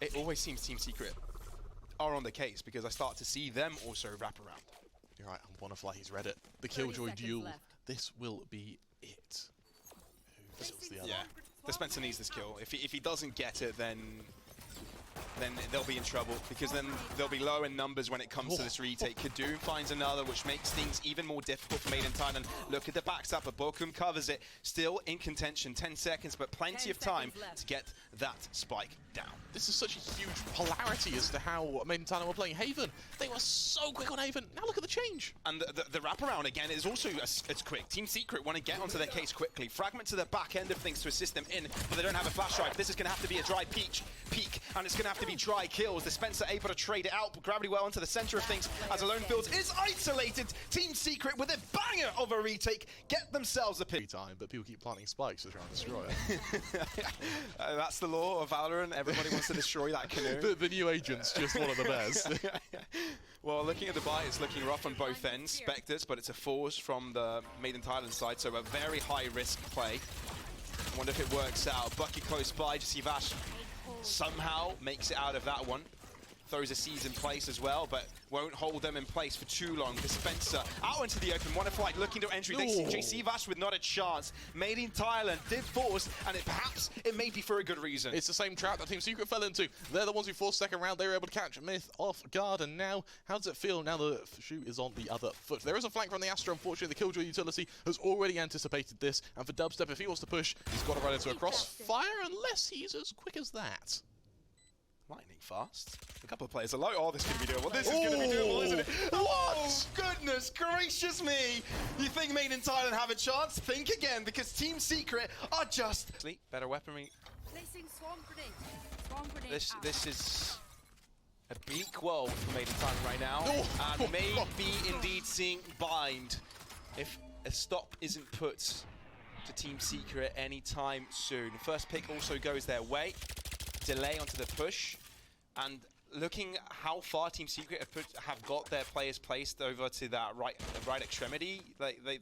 it always seems Team Secret are on the case because I start to see them also wrap around. You're right, on WannaFly, he's read it. The Killjoy duel, left. this will be it. Who kills the other? Yeah, the Spencer needs this kill. If he doesn't get it, then they'll be in trouble because then they'll be low in numbers when it comes to this retake. Kadoom finds another, which makes things even more difficult for Made in Thailand. Look at the backstab, but Bokum covers it. Still in contention, 10 seconds, but plenty of time to get that spike down. This is such a huge polarity as to how Made in Thailand were playing Haven. They were so quick on Haven. Now look at the change. And the wraparound again is also it's quick. Team Secret want to get onto their case quickly. Fragment to the back end of things to assist them in, but they don't have a flash drive. This is going to have to be a dry peak, and it's going to have to be dry kills. The Spencer able to trade it out, but Gravity well into the center of things as Alone Fields is isolated. Team Secret with a banger of a retake get themselves a pick. Time, but people keep planting spikes to try and destroy it. That's the law of Valorant. Everybody wants to destroy that canoe. the new agent's just one of the best. Well, looking at the buy, it's looking rough on both ends. Spectres, but it's a force from the Made in Thailand side, so a very high risk play. I wonder if it works out. Bucky close by, just Vash somehow makes it out of that one. Throws a seize in place as well, but won't hold them in place for too long. The Spencer out into the open. WannaFly looking to entry. They see JC Vash with not a chance. Made in Thailand did force, and perhaps it may be for a good reason. It's the same trap that Team Secret fell into. They're the ones who forced second round. They were able to catch Myth off guard, and now, how does it feel now the shoe is on the other foot? There is a flank from the Astra. Unfortunately, the Killjoy utility has already anticipated this, and for Dubstep, if he wants to push, he's got to run into a crossfire, unless he's as quick as that. Lightning fast. A couple of players are low. Oh, this is going to be doable. This is going to be doable, isn't it? Oh, goodness gracious me. You think Made in Thailand have a chance? Think again, because Team Secret are just... Better weaponry. Placing swarm grenade. Swarm grenade out. This is a bleak world for Made in Thailand right now. And may be indeed seeing bind if a stop isn't put to Team Secret anytime soon. First pick also goes their way. Delay onto the push, and looking how far Team Secret have got their players placed over to that right extremity,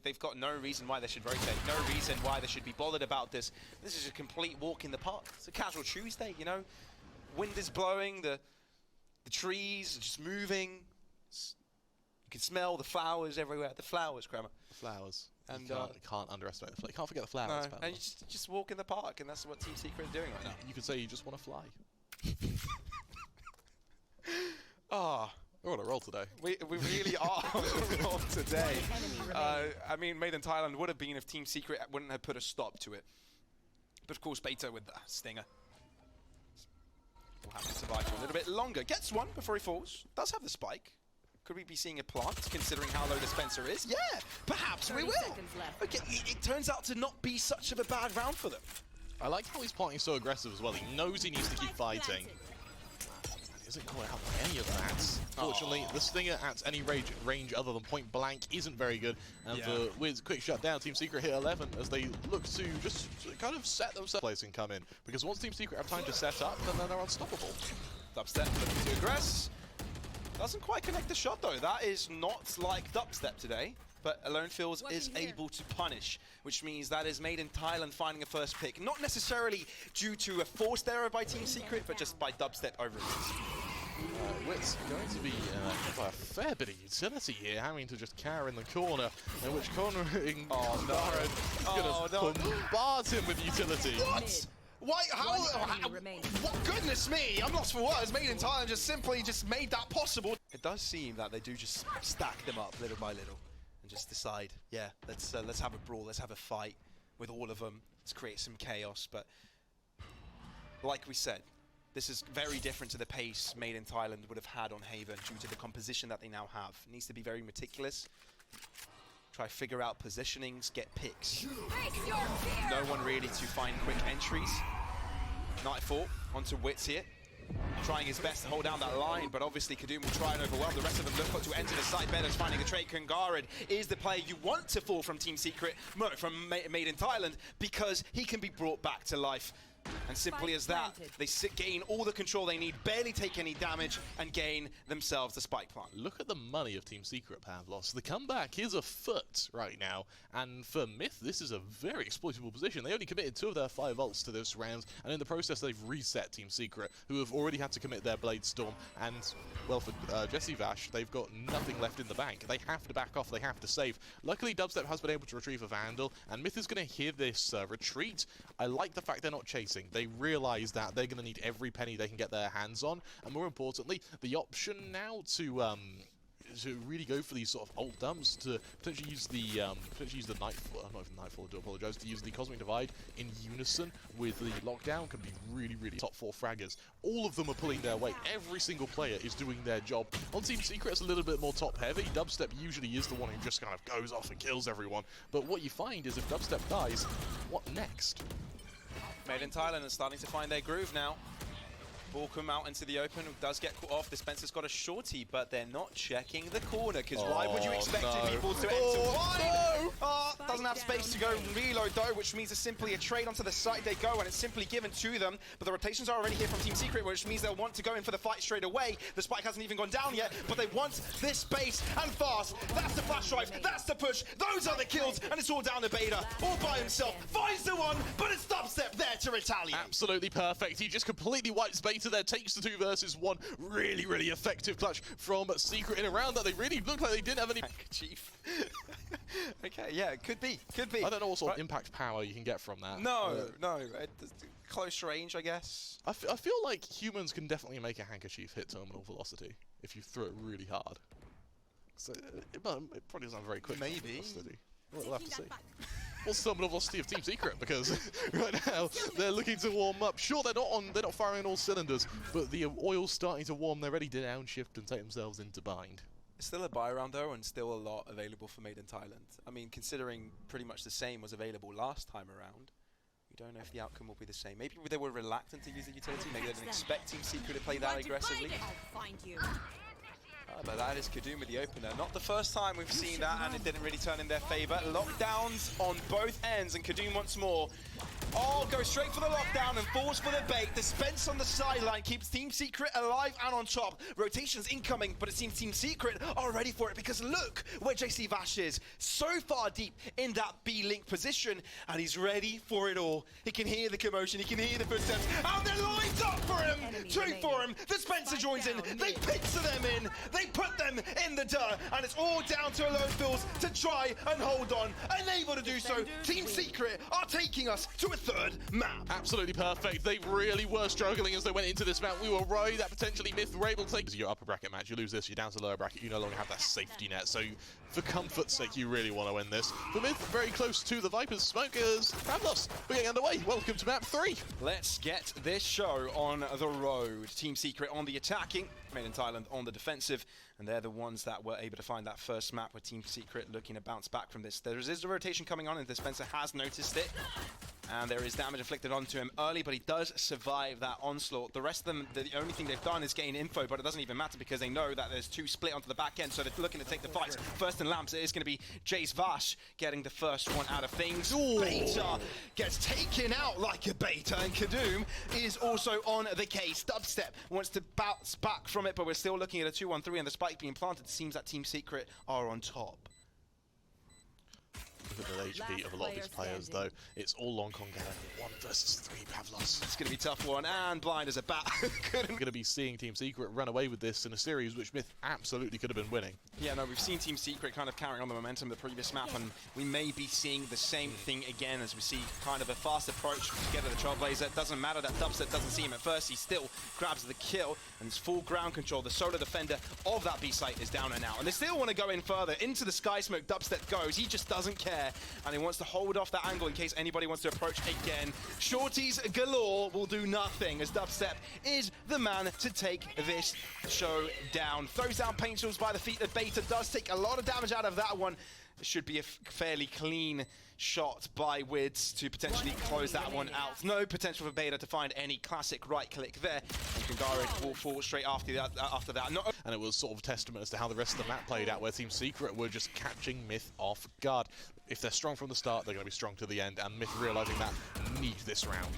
they've got no reason why they should rotate, no reason why they should be bothered about this. This is a complete walk in the park. It's a casual Tuesday, you know. Wind is blowing, the trees are just moving. You can smell the flowers everywhere. The flowers, Kramer. Flowers. And you can't underestimate the flowers. You can't forget the flowers. No, and you just walk in the park, and that's what Team Secret is doing right now. You could say you just want to fly. We're on a roll today. We really are on a roll today. I mean, Made in Thailand would have been if Team Secret wouldn't have put a stop to it. But of course, Beta with the stinger will have to survive for a little bit longer. Gets one before he falls. Does have the spike. Could we be seeing a plant, considering how low the Spencer is? Yeah, perhaps we will. Okay, it turns out to not be such of a bad round for them. I like how he's planting so aggressive as well. He knows he needs to keep fighting. He isn't calling out any of that. Fortunately, the Stinger at any range other than point blank isn't very good. And for Wiz, quick shutdown, Team Secret hit 11 as they look to just kind of set themselves place and come in. Because once Team Secret have time to set up, then they're unstoppable. Dubstep looking to aggress. Doesn't quite connect the shot though. That is not like Dubstep today. But Alone Fields is able to punish, which means that is Made in Thailand finding a first pick. Not necessarily due to a forced error by Team Secret, but just by Dubstep over it. Wit's going to be hit by a fair bit of utility here, having to just cower in the corner, in which cornering Baron is going to bombard him with utility. What? Why? How? What? Goodness me! I'm lost for words. Made in Thailand just simply made that possible. It does seem that they do just stack them up little by little, and just decide, yeah, let's have a brawl, let's have a fight with all of them. Let's create some chaos. But like we said, this is very different to the pace Made in Thailand would have had on Haven due to the composition that they now have. It needs to be very meticulous. Try to figure out positionings, get picks. No one really to find quick entries. Nightfall onto Wits here. Trying his best to hold down that line, but obviously Kadum will try and overwhelm. The rest of them look to enter the site better, finding a trade. Kungarid is the player you want to fall from Team Secret, from Made in Thailand, because he can be brought back to life. And simply as that, they gain all the control they need, barely take any damage, and gain themselves the spike plant. Look at the money of Team Secret, Pavlos. The comeback is afoot right now, and for Myth, this is a very exploitable position. They only committed 2 of their 5 ults to this round, and in the process, they've reset Team Secret, who have already had to commit their Blade Storm, and, well, for Jesse Vash, they've got nothing left in the bank. They have to back off, they have to save. Luckily, Dubstep has been able to retrieve a Vandal, and Myth is going to hear this retreat. I like the fact they're not chasing. They realize that they're going to need every penny they can get their hands on, and more importantly, the option now to really go for these sort of ult dumps, to potentially use the Nightfall, not even Nightfall, I do apologize, to use the Cosmic Divide in unison with the lockdown can be really, really top 4 fraggers. All of them are pulling their weight. Every single player is doing their job. On Team Secret, it's a little bit more top heavy. Dubstep usually is the one who just kind of goes off and kills everyone. But what you find is if Dubstep dies, what next? Made in Thailand is starting to find their groove now. Ball come out into the open, does get caught off. Dispenser's got a shorty, but they're not checking the corner, because why would you expect two people to enter wide? Doesn't have space to go reload though, which means it's simply a trade onto the site they go, and it's simply given to them. But the rotations are already here from Team Secret, which means they'll want to go in for the fight straight away. The spike hasn't even gone down yet, but they want this space and fast. That's the flash drive, that's the push, those are the kills, and it's all down to Beta, all by himself. Finds the one, but it's Dubstep there to retaliate. Absolutely perfect. He just completely wipes Beta there, takes the 2 versus 1. Really, really effective clutch from Secret in a round that they really looked like they didn't have any... Handkerchief. Okay, yeah, it could be. I don't know what sort of impact power you can get from that. No, close range, I guess. I feel like humans can definitely make a handkerchief hit terminal velocity if you throw it really hard. So it probably doesn't have very quick velocity. We'll have to see. What's the terminal velocity of Team Secret? Because right now they're looking to warm up. Sure, they're not firing on all cylinders, but the oil's starting to warm. They're ready to downshift and take themselves into bind. It's still a buy round though, and still a lot available for Made in Thailand. I mean, considering pretty much the same was available last time around, we don't know if the outcome will be the same. Maybe they were reluctant to use the utility. Maybe they didn't expect Team Secret to play that aggressively. I'll find you. But that is Kadum with the opener. Not the first time we've seen that, and it didn't really turn in their favor. Lockdowns on both ends, and Kadum once more. Oh, goes straight for the lockdown and falls for the bait. Dispense on the sideline keeps Team Secret alive and on top. Rotations incoming, but it seems Team Secret are ready for it, because look where JC Vash is. So far deep in that B-link position, and he's ready for it all. He can hear the commotion, he can hear the footsteps, and they're lined up for him! 2 for him, Dispenser joins in, they pincer them in, they put them in the dirt, and it's all down to Alone Fills to try and hold on. Unable to do so, Team Secret are taking us to a 3rd map. Absolutely perfect. They really were struggling as they went into this map. We were worried that potentially Myth were able to take your upper bracket match. You lose this, you're down to the lower bracket. You no longer have that safety net. So for comfort's sake, you really want to win this. For Myth, very close to the Vipers. Smokers, Pavlos, we're getting underway. Welcome to map 3. Let's get this show on the road. Team Secret on the attacking, Made in Thailand on the defensive, and they're the ones that were able to find that first map with Team Secret looking to bounce back from this. There is a rotation coming on, and Dispenser has noticed it. And there is damage inflicted onto him early, but he does survive that onslaught. The rest of them, the only thing they've done is gain info, but it doesn't even matter because they know that there's 2 split onto the back end, so they're looking to take the fights. First in lamps, it is going to be Jace Vash getting the first one out of things. Ooh. Beta gets taken out like a beta, and Kadum is also on the case. Dubstep wants to bounce back from it, but we're still looking at a 2-1-3, and the spike being planted. It seems that Team Secret are on top. Look at the HP of a lot of these players, though. It's all long con game. 1 versus 3, Pavlos. It's going to be a tough one, and blind as a bat. We're going to be seeing Team Secret run away with this in a series which Myth absolutely could have been winning. Yeah, no, we've seen Team Secret kind of carrying on the momentum of the previous map, and we may be seeing the same thing again as we see kind of a fast approach to get to the Trailblazer. It doesn't matter that Dubstep doesn't see him at first. He still grabs the kill, and it's full ground control. The solo defender of that B site is down and out, and they still want to go in further. Into the sky smoke, Dubstep goes. He just doesn't care, and he wants to hold off that angle in case anybody wants to approach again. Shorties galore will do nothing, as Dubstep is the man to take this show down. Throws down paint tools by the feet of Beta, does take a lot of damage out of that one. should be a fairly clean shot by Wids to potentially close that one out. No potential for Beta to find any classic right click there, and Kungarid will fall straight after that. And it was sort of testament as to how the rest of the map played out, where Team Secret were just catching Myth off guard. If they're strong from the start, they're going to be strong to the end, and Myth realizing that need this round.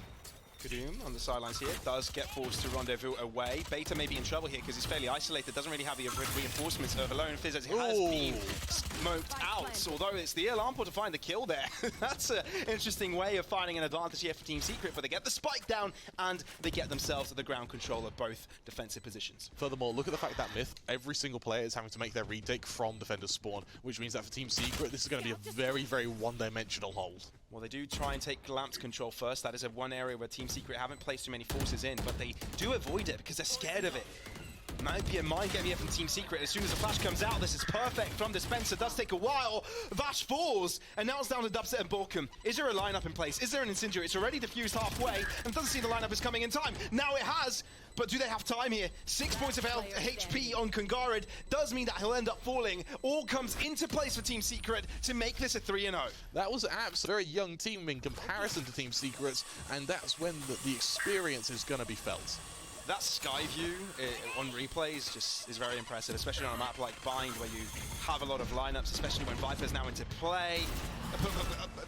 Kadoom on the sidelines here does get forced to rendezvous away. Beta may be in trouble here because he's fairly isolated, doesn't really have the reinforcements of Alone Fizz as he has been smoked out, although it's the alarm bot to find the kill there. That's an interesting way of finding an advantage here for Team Secret, but they get the spike down and they get themselves the ground control of both defensive positions. Furthermore, look at the fact that Myth, every single player is having to make their retake from defender's spawn, which means that for Team Secret, this is going to be a very, very one-dimensional hold. Well, they do try and take Lamp's control first. That is one area where Team Secret haven't placed too many forces in, but they do avoid it because they're scared of it. Might be a mind game here from Team Secret. As soon as the flash comes out, this is perfect from Dispenser. Does take a while. Vash falls, and now it's down to Dubset and Borkum. Is there a lineup in place? Is there an Incendiary? It's already diffused halfway, and doesn't seem the lineup is coming in time. Now it has, but do they have time here? 6 points of HP on Kungarid does mean that he'll end up falling. All comes into place for Team Secret to make this a 3-0. That was Apps, a very young team in comparison to Team Secret's, and that's when the experience is going to be felt. That sky view on replays just is very impressive, especially on a map like Bind where you have a lot of lineups, especially when Viper's now into play.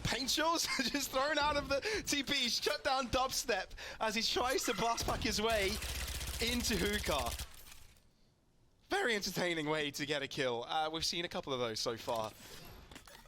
Paint shows just thrown out of the TP, shut down Dubstep as he tries to blast back his way into Hookah. Very entertaining way to get a kill. We've seen a couple of those so far.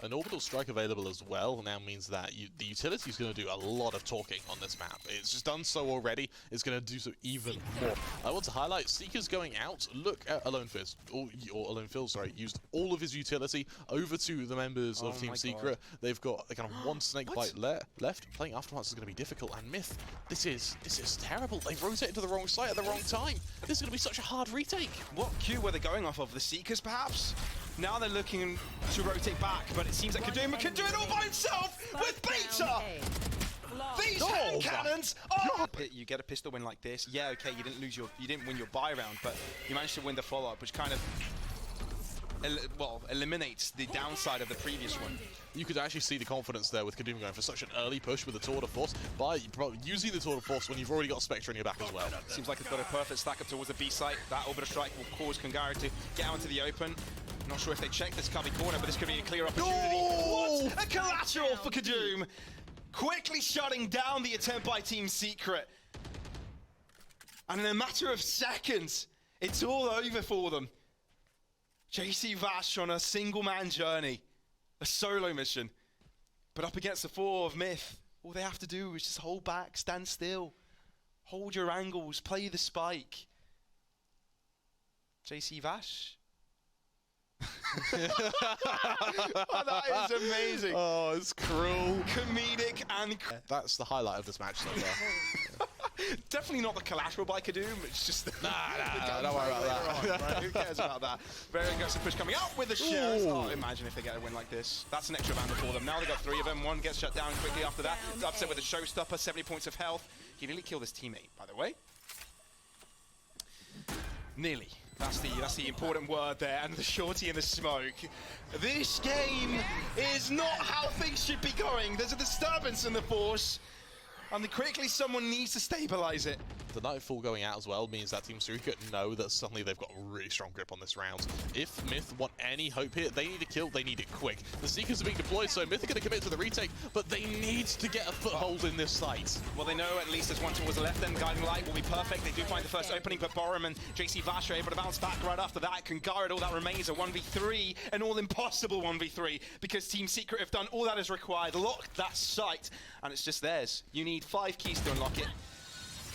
An orbital strike available as well now means that the utility is going to do a lot of talking on this map. It's just done so already, it's going to do so even more. I want to highlight Seeker's going out. Look at Alone Fizz, or Alone Phil, sorry, used all of his utility over to the members of Team Secret. They've got kind of one snake bite left. Playing Aftermath is going to be difficult, and Myth, this is terrible. They've rotated to the wrong site at the wrong time. This is going to be such a hard retake. What queue were they going off of? The Seekers, perhaps? Now they're looking to rotate back, but it seems like Kadoom can do it all by himself with Beta! These hand cannons are... You get a pistol win like this, yeah, okay, you didn't win your buy round, but you managed to win the follow-up, which kind of eliminates the downside of the previous one. You could actually see the confidence there with Kadoom going for such an early push with the Tour de Force by using the Tour de Force when you've already got Spectre in your back as well. Seems like it's got a perfect stack up towards the B site. That orbital strike will cause Kungarid to get out into the open. Not sure if they check this cubby corner, but this could be a clear opportunity. Oh! What a collateral for Kadoom! Quickly shutting down the attempt by Team Secret. And in a matter of seconds, it's all over for them. JC Vash on a single-man journey. A solo mission. But up against the 4 of Myth, all they have to do is just hold back, stand still. Hold your angles, play the spike. JC Vash. Oh, that is amazing. Oh, it's cruel. Comedic and... That's the highlight of this match so far. Definitely not the collateral by Kadoom, it's just the... Nah, don't worry about that. Right? Who cares about that? Very aggressive push coming out with the shares. Oh, imagine if they get a win like this. That's an extra vandal for them. Now they've got 3 of them. One gets shut down quickly after that. Upset with a showstopper, 70 points of health. He nearly killed his teammate, by the way. Nearly. That's the important word there, and the shorty in the smoke. This game is not how things should be going. There's a disturbance in the force, and quickly someone needs to stabilize it. The Nightfall going out as well means that Team Secret know that suddenly they've got a really strong grip on this round. If Myth want any hope here, they need a kill, they need it quick. The Seekers are being deployed, so Myth are going to commit to the retake, but they need to get a foothold in this site. Well, they know at least there's one towards the left end. Guiding Light will be perfect. They do find the first opening, but Borum and JC Vash are able to bounce back right after that. Kungarid, all that remains a 1v3, an all-impossible 1v3, because Team Secret have done all that is required, locked that site, and it's just theirs. You need 5 keys to unlock it.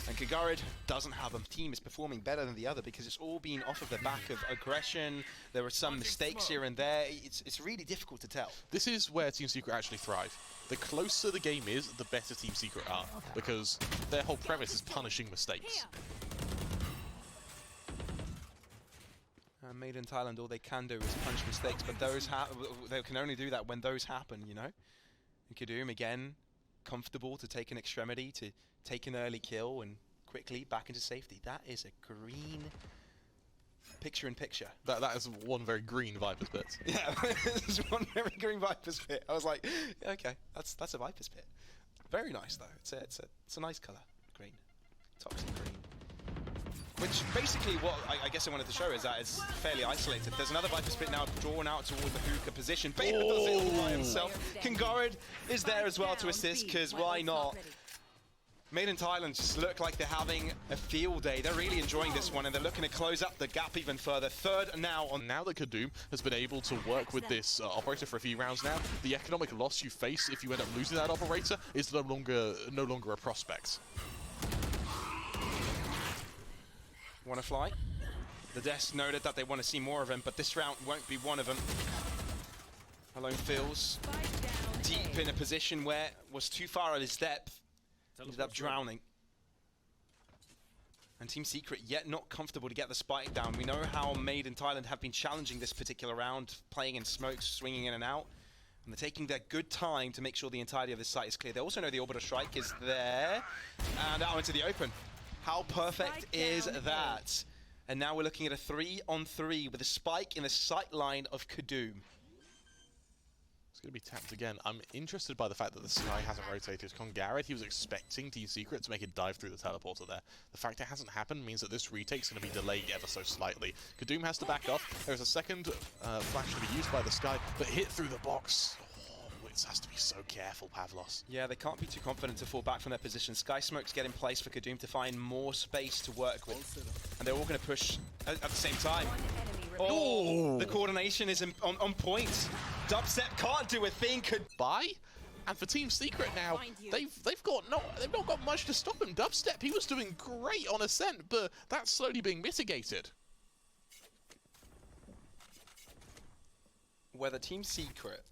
And Kungarid doesn't have them. Team is performing better than the other because it's all been off of the back of aggression. There were some mistakes here and there. It's really difficult to tell. This is where Team Secret actually thrive. The closer the game is, the better Team Secret are, because their whole premise is punishing mistakes. Made in Thailand, all they can do is punish mistakes, but they can only do that when those happen, you know? And Kadoom, again, comfortable to take an extremity, to take an early kill and quickly back into safety. That is a green Picture in picture. That is one very green Viper's pit. Yeah, there's one very green Viper's pit. I was like, yeah, okay, that's a Viper's pit. Very nice though. It's a nice colour, green, toxic green. Which basically what I guess I wanted to show is that it's fairly isolated. There's another Viper's pit now drawn out towards the hookah position. Beta does it all by himself. Kangard is there as well to assist, because why not? Made in Thailand just look like they're having a field day. They're really enjoying this one, and they're looking to close up the gap even further. Third now on. Now that Kadum has been able to work with this operator for a few rounds now, the economic loss you face if you end up losing that operator is no longer a prospect. Want to fly? The desk noted that they want to see more of him, but this round won't be one of them. Alone feels deep in a position where was too far at his depth. Ended up drowning. And Team Secret yet not comfortable to get the spike down. We know how Made in Thailand have been challenging this particular round, playing in smokes, swinging in and out. And they're taking their good time to make sure the entirety of this site is clear. They also know the orbital strike is there. And out into the open. How perfect is that? And now we're looking at a 3-on-3 with a spike in the sight line of Kadum. It's going to be tapped again. I'm interested by the fact that the Sky hasn't rotated. Congarrett, he was expecting Team Secret to make a dive through the teleporter there. The fact it hasn't happened means that this retake's going to be delayed ever so slightly. Kadum has to back off. There's a second flash to be used by the Sky, but hit through the box. Wits has to be so careful, Pavlos. Yeah, they can't be too confident to fall back from their position. Sky smokes get in place for Kadum to find more space to work with. And they're all going to push at the same time. Oh, the coordination is on point. Dubstep can't do a thing. Goodbye. And for Team Secret now, they've not got much to stop him. Dubstep, he was doing great on Ascent, but that's slowly being mitigated. Whether Team Secret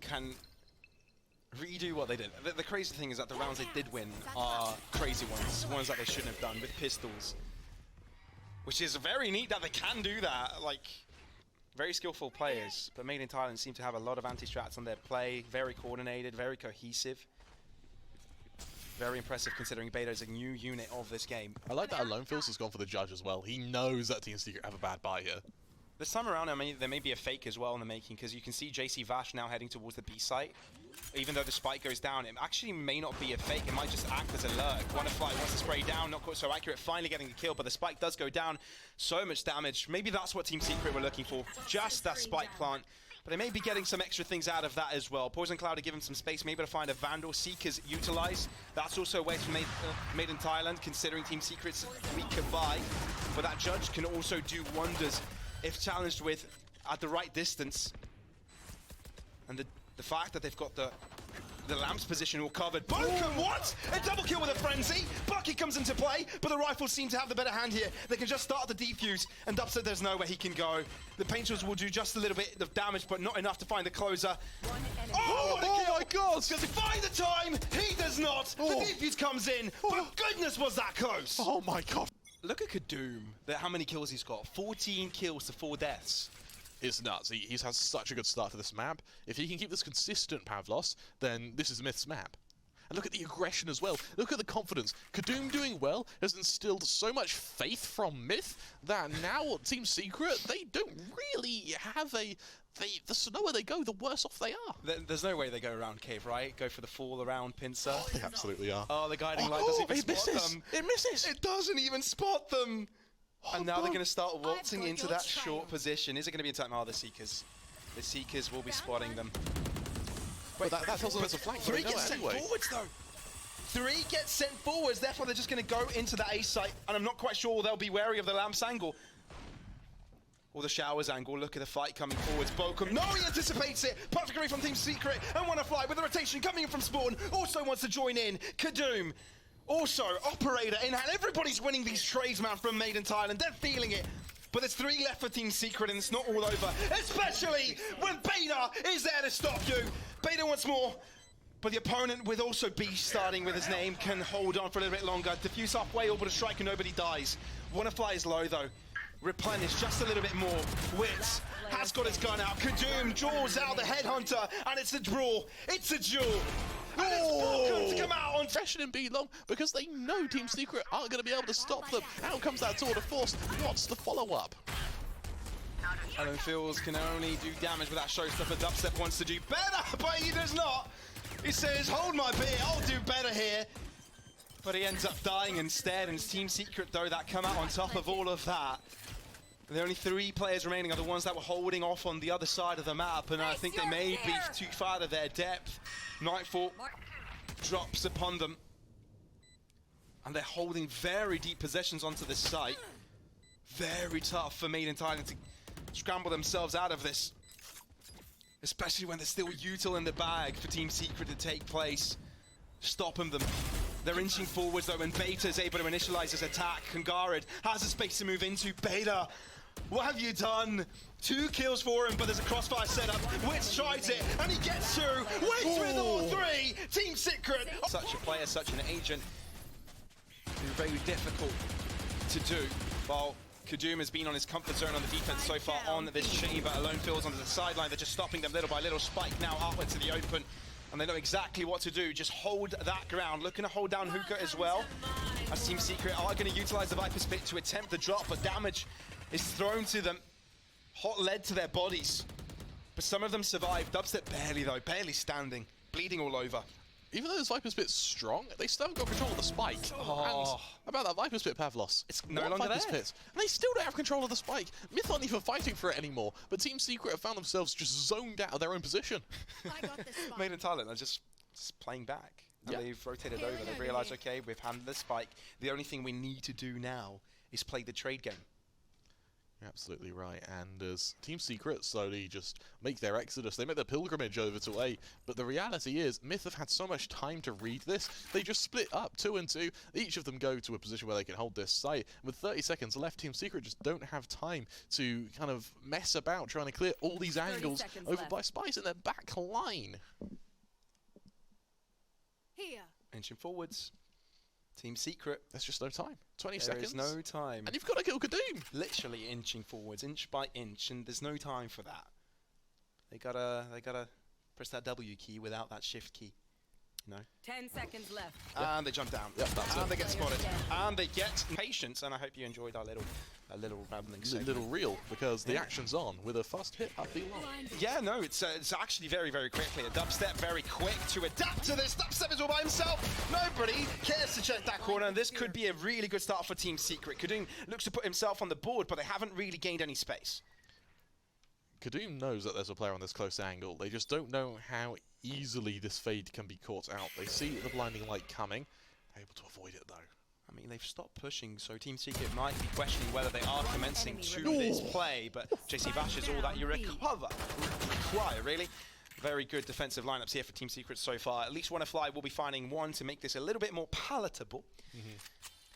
can redo what they did. The crazy thing is that the rounds they did win are crazy ones that they shouldn't have done with pistols. Which is very neat that they can do that. Like, very skillful players, but Made in Thailand seem to have a lot of anti-strats on their play. Very coordinated, very cohesive. Very impressive considering Beta is a new unit of this game. I like that Alone Feels has gone for the judge as well. He knows that Team Secret have a bad buy here. This time around, there may be a fake as well in the making, because you can see JC Vash now heading towards the B site. Even though the spike goes down, it actually may not be a fake. It might just act as a lurk. Wanna Fly wants to spray down, not quite so accurate, finally getting the kill, but the spike does go down. So much damage. Maybe that's what Team Secret were looking for, just that spike plant. But they may be getting some extra things out of that as well. Poison Cloud to give him some space, maybe to find a Vandal. Seekers utilize. That's also a way to Made in Thailand, considering Team Secret's weaker buy. But that judge can also do wonders if challenged with at the right distance. And the fact that they've got the Lamp's position all covered. Bokum, what? A double kill with a frenzy. Bucky comes into play, but the rifles seem to have the better hand here. They can just start the defuse, and Dubstep, there's nowhere he can go. The Painters will do just a little bit of damage, but not enough to find the closer. Oh my God! Does he find the time? He does not. The defuse comes in, but goodness was that close. Oh my God. Look at Kadum, how many kills he's got. 14 kills to 4 deaths. It's nuts. He's had such a good start to this map. If he can keep this consistent, Pavlos, then this is Myth's map. And look at the aggression as well. Look at the confidence. Kadum doing well has instilled so much faith from Myth that now Team Secret, they don't really have the slower they go, the worse off they are. There's no way they go around cave, right? Go for the fall around pincer. Oh, they absolutely are. Oh, the guiding light doesn't even spot them. It misses. It doesn't even spot them. And now they're going to start waltzing into that short position. Is it going to be in time? Oh, the Seekers. The Seekers will be spotting them. Wait, that tells them it's a flank. 3 gets sent forwards, though. 3 gets sent forwards. Therefore, they're just going to go into the A site. And I'm not quite sure they'll be wary of the Lamp's angle. Or the Showers angle. Look at the fight coming forwards. Bokum. No, he anticipates it. Perfect read from Team Secret. And Wanna Fly with the rotation coming in from spawn. Also wants to join in. Kadum. Also, Operator in hand. Everybody's winning these trades, man, from Made in Thailand. They're feeling it. But there's 3 left for Team Secret, and it's not all over. Especially when Beta is there to stop you. Beta wants more. But the opponent, with also B starting with his name, can hold on for a little bit longer. Diffuse halfway, orbital strike, and nobody dies. Wanna Fly is low, though. Replenish just a little bit more. Wits has got his gun out. Kadum draws out the headhunter, and it's a draw. It's a duel. And it's Bokum to come out on won't freshen in B long because they know Team Secret aren't going to be able to stop them. Out comes that tour de force. What's the follow-up? Alone Fields can only do damage with that showstopper. Dubstep wants to do better, but he does not. He says, hold my beer, I'll do better here. But he ends up dying instead, and it's Team Secret, though, that come out on top of all of that. The only 3 players remaining are the ones that were holding off on the other side of the map, and I think they may be too far out of their depth. Nightfall drops upon them, and they're holding very deep possessions onto this site. Very tough for MITH in Thailand to scramble themselves out of this, especially when there's still util in the bag for Team Secret to take place, stopping them. They're inching forwards though, and Beta's able to initialize his attack. Kangarid has a space to move into. Beta, what have you done? 2 kills for him, but there's a crossfire setup. Witz tries it, and he gets through. Witz with all 3. Team Secret. Such a player, such an agent. Very difficult to do. While Kadum has been on his comfort zone on the defense so far on this chamber. Alone Fields onto the sideline. They're just stopping them little by little. Spike now out into the open. And they know exactly what to do. Just hold that ground. Looking to hold down Hookah as well. As Team Secret are going to utilize the Viper Spit to attempt the drop, but damage is thrown to them. Hot lead to their bodies. But some of them survive. Dubstep barely though, barely standing. Bleeding all over. Even though this Viper Spit's strong, they still haven't got control of the spike. Oh. And about that Viper Spit, Pavlos. It's no longer Viper there. Spit, and they still don't have control of the spike. MITH aren't even fighting for it anymore, but Team Secret have found themselves just zoned out of their own position. I got this spot. Made in Thailand are just playing back. And Yeah. they've rotated over. They've realized, okay, we've handled the spike. The only thing we need to do now is play the trade game. You're absolutely right, and as Team Secret slowly just make their exodus, they make their pilgrimage over to A, but the reality is, MITH have had so much time to read this, they just split up 2 and 2, each of them go to a position where they can hold this site. With 30 seconds left, Team Secret just don't have time to kind of mess about trying to clear all these angles over by Spice in their back line. Here. Inching forwards. Team Secret. There's just no time. 20 There seconds. is no time. And you've got to kill Kadum. Literally inching forwards, inch by inch, and there's no time for that. They gotta press that W key without that shift key. You know? 10 seconds left. And they jump down. Yep, that's and it. they get spotted. And they get patience. And I hope you enjoyed our little rambling segment. Little reel, because the action's on with a fast hit up the line. Yeah, no, it's actually very, very quickly. A Dubstep very quick to adapt to this. Dubstep is all by himself. Nobody cares to check that corner, and this could be a really good start for Team Secret. Kadum looks to put himself on the board, but they haven't really gained any space. Kadum knows that there's a player on this close angle. They just don't know how easily this fade can be caught out. They see the blinding light coming. They're able to avoid it, though. I mean, they've stopped pushing, so Team Secret might be questioning whether they are commencing to this play, but JC Vash is all that you require, really. Very good defensive lineups here for Team Secret so far. At least Wanna will be finding one to make this a little bit more palatable.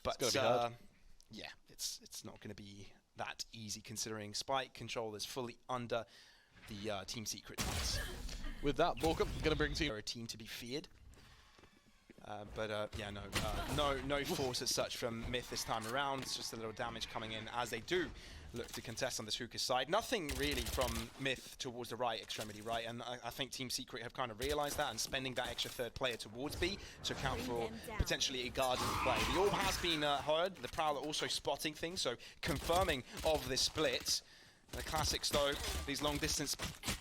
But yeah, it's not going to be that easy considering Spike control is fully under the Team Secret device. With that, Borkham going to bring team. They're a team to be feared. Yeah, no force as such from MITH this time around. It's just a little damage coming in as they do look to contest on this Hookah side. Nothing really from MITH towards the right extremity, right? And I think Team Secret have kind of realized that and spending that extra third player towards B to account for potentially a guarding play. The orb has been heard. The Prowler also spotting things, so confirming of this split. The classics though, these long distance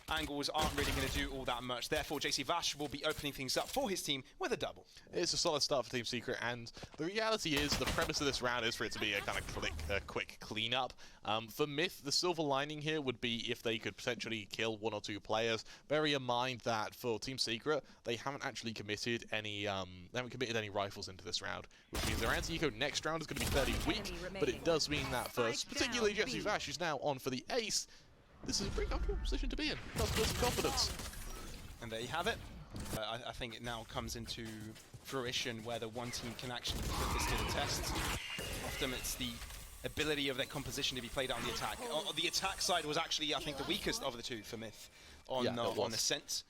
angles aren't really going to do all that much. Therefore, JC Vash will be opening things up for his team with a double. It's a solid start for Team Secret, and the reality is the premise of this round is for it to be a kind of quick cleanup. For MITH, the silver lining here would be if they could potentially kill 1 or 2 players. Bearing in mind that for Team Secret, they haven't actually committed any rifles into this round, which means their anti-eco next round is going to be fairly weak. But it does mean that for particularly JC Vash, who's now on for the ace, this is a pretty comfortable position to be in. Does build some confidence. And there you have it. I think it now comes into fruition where the one team can actually put this to the test. Often it's the ability of their composition to be played out on the attack. The attack side was actually, I think, the weakest of the two for MITH on Ascent.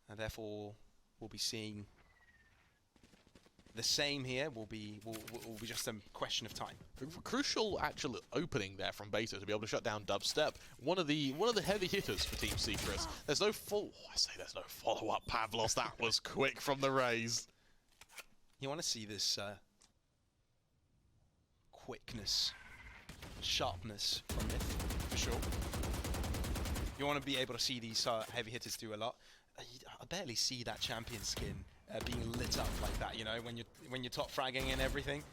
And therefore, we'll be seeing the same here. Will be just a question of time. Crucial actual opening there from Beta to be able to shut down Dubstep. One of the heavy hitters for Team Secret. There's no follow-up, Pavlos. That was quick from the Rays. You want to see this quickness, sharpness from MITH, for sure. You want to be able to see these heavy hitters do a lot. I barely see that champion skin being lit up like that, you know, when you're top fragging and everything.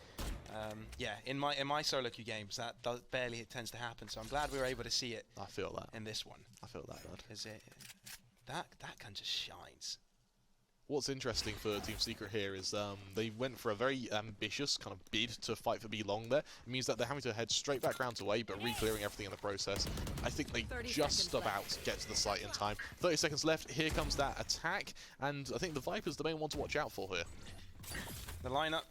Yeah, in my solo queue games, that barely tends to happen. So I'm glad we were able to see it. I feel that in this one. I feel that, Rod. Because that gun just shines. What's interesting for Team Secret here is they went for a very ambitious kind of bid to fight for B long there. It means that they're having to head straight back round to A, but re-clearing everything in the process. I think they just about get to the site in time. 30 seconds left, here comes that attack, and I think the Viper's the main one to watch out for here. The lineup,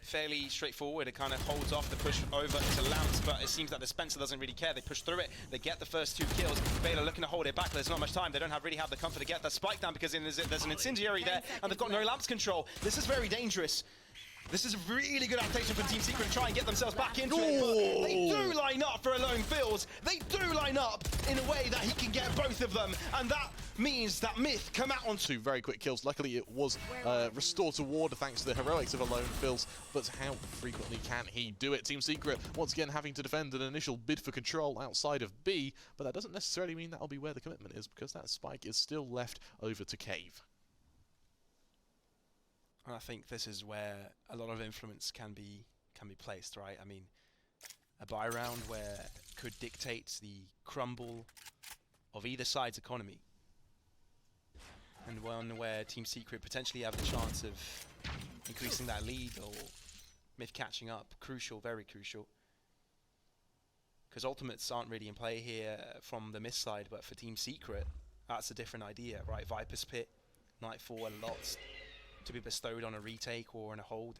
fairly straightforward. It kind of holds off the push over to Lance, but it seems that the Spencer doesn't really care. They push through it, they get the first 2 kills. Baylor looking to hold it back, but there's not much time. They don't really have the comfort to get that spike down because there's an incendiary there, and they've got no Lance control. This is very dangerous. This is a really good adaptation from Team Secret to try and get themselves back into it, but they do line up for Alone Fields. They do line up in a way that he can get both of them, and that means that MITH come out on 2 very quick kills. Luckily, it was restored to Ward thanks to the heroics of Alone Fields, but how frequently can he do it? Team Secret, once again, having to defend an initial bid for control outside of B, but that doesn't necessarily mean that'll be where the commitment is, because that spike is still left over to Cave. And I think this is where a lot of influence can be placed, right? I mean, a buy round where could dictate the crumble of either side's economy, and one where Team Secret potentially have the chance of increasing that lead or MITH catching up. Crucial, very crucial. Because ultimates aren't really in play here from the MITH side, but for Team Secret, that's a different idea, right? Viper's Pit, Nightfall, and lots to be bestowed on a retake or on a hold.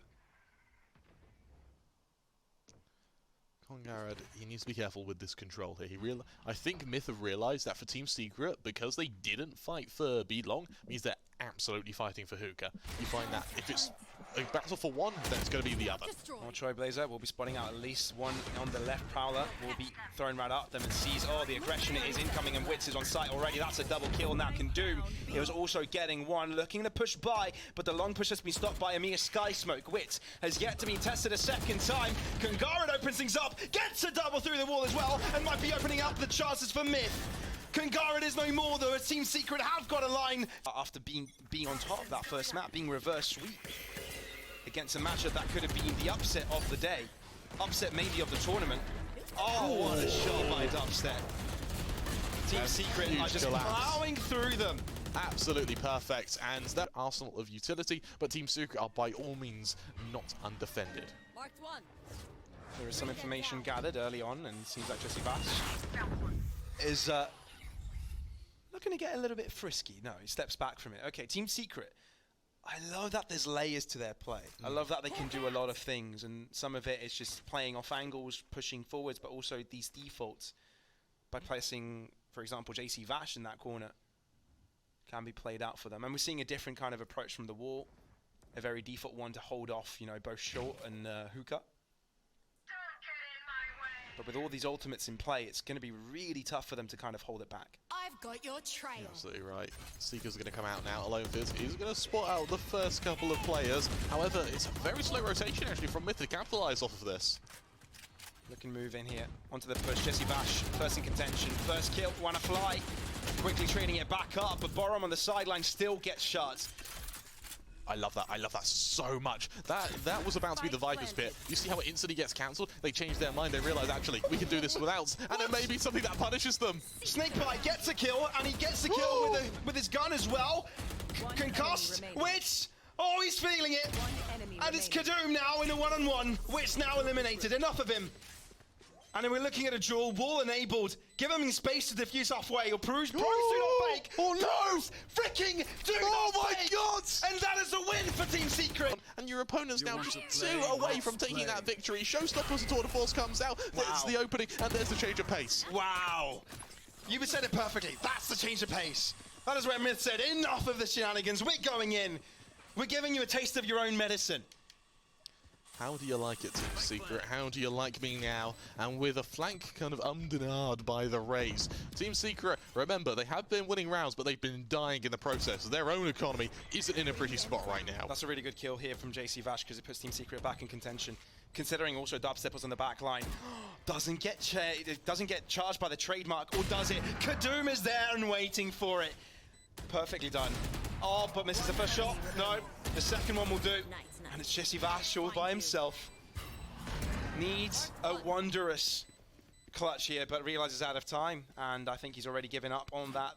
Kongarad, he needs to be careful with this control here. I think MITH have realised that for Team Secret, because they didn't fight for B long, means they're absolutely fighting for hookah. You find that if it's a battle for one, then it's going to be the other. Well, Trailblazer will be spotting out at least one on the left. Prowler will be thrown right up them and sees, oh, the aggression is incoming and Wits is on site already. That's a double kill now. Can Doom. It was also getting one, looking to push by, but the long push has been stopped by Amir Sky Smoke. Wits has yet to be tested a second time. Kangarin opens things up, gets a double through the wall as well, and might be opening up the chances for MITH. Kangarin is no more though, as Team Secret have got a line. After being on top of that first map, being reverse sweep against a matchup that could have been the upset of the day. Upset maybe of the tournament. Oh, what a shot by Dubstep. Team Secret are just plowing through them. Absolutely perfect, and that arsenal of utility, but Team Secret are by all means not undefended. Marked 1. There is some information gathered early on, and it seems like Jesse Bass is looking to get a little bit frisky. No, he steps back from it. Okay, Team Secret. I love that there's layers to their play. I love that they can do a lot of things, and some of it is just playing off angles, pushing forwards, but also these defaults by placing, for example, JC Vash in that corner can be played out for them. And we're seeing a different kind of approach from the wall, a very default one to hold off, you know, both short and hookah. But with all these ultimates in play, it's going to be really tough for them to kind of hold it back. I've got your trail. You're absolutely right. Seeker's going to come out now. Alone Fizz is going to spot out the first couple of players. However, it's a very slow rotation actually from MITH to capitalise off of this. Looking move in here onto the push. Jesse Bash, first in contention, first kill, wanna fly. Quickly trading it back up, but Borom on the sideline still gets shot. I love that so much. That was about to be the Viper's Pit. You see how it instantly gets cancelled? They change their mind, they realise actually we can do this without, and it may be something that punishes them. Snakebite gets a kill, and he gets a kill with his gun as well. Concussed, Wits, oh he's feeling it. And it's Kadoom now in a one-on-one. Wits now eliminated, enough of him. And then we're looking at a duel, wall enabled. Give him space to defuse halfway, or Pros do not fake. Oh no! Freaking do Oh not my fake. god! And that is a win for Team Secret. And your opponent's now just 2 away from taking that victory. Showstoppers Tour de Force comes out, there's the opening, and there's the change of pace. Wow. You said it perfectly. That's the change of pace. That is where MITH said, enough of the shenanigans. We're going in. We're giving you a taste of your own medicine. How do you like it, Team Secret? How do you like me now? And with a flank kind of undenied by the Rays. Team Secret, remember, they have been winning rounds, but they've been dying in the process. Their own economy isn't in a pretty spot right now. That's a really good kill here from JC Vash because it puts Team Secret back in contention. Considering also Dubstep was on the back line. doesn't get charged by the trademark, or does it? Kadoom is there and waiting for it. Perfectly done. Oh, but misses the first shot. No, the second one will do. And it's Jesse Vash all by himself. Needs a wondrous clutch here, but realizes out of time. And I think he's already given up on that.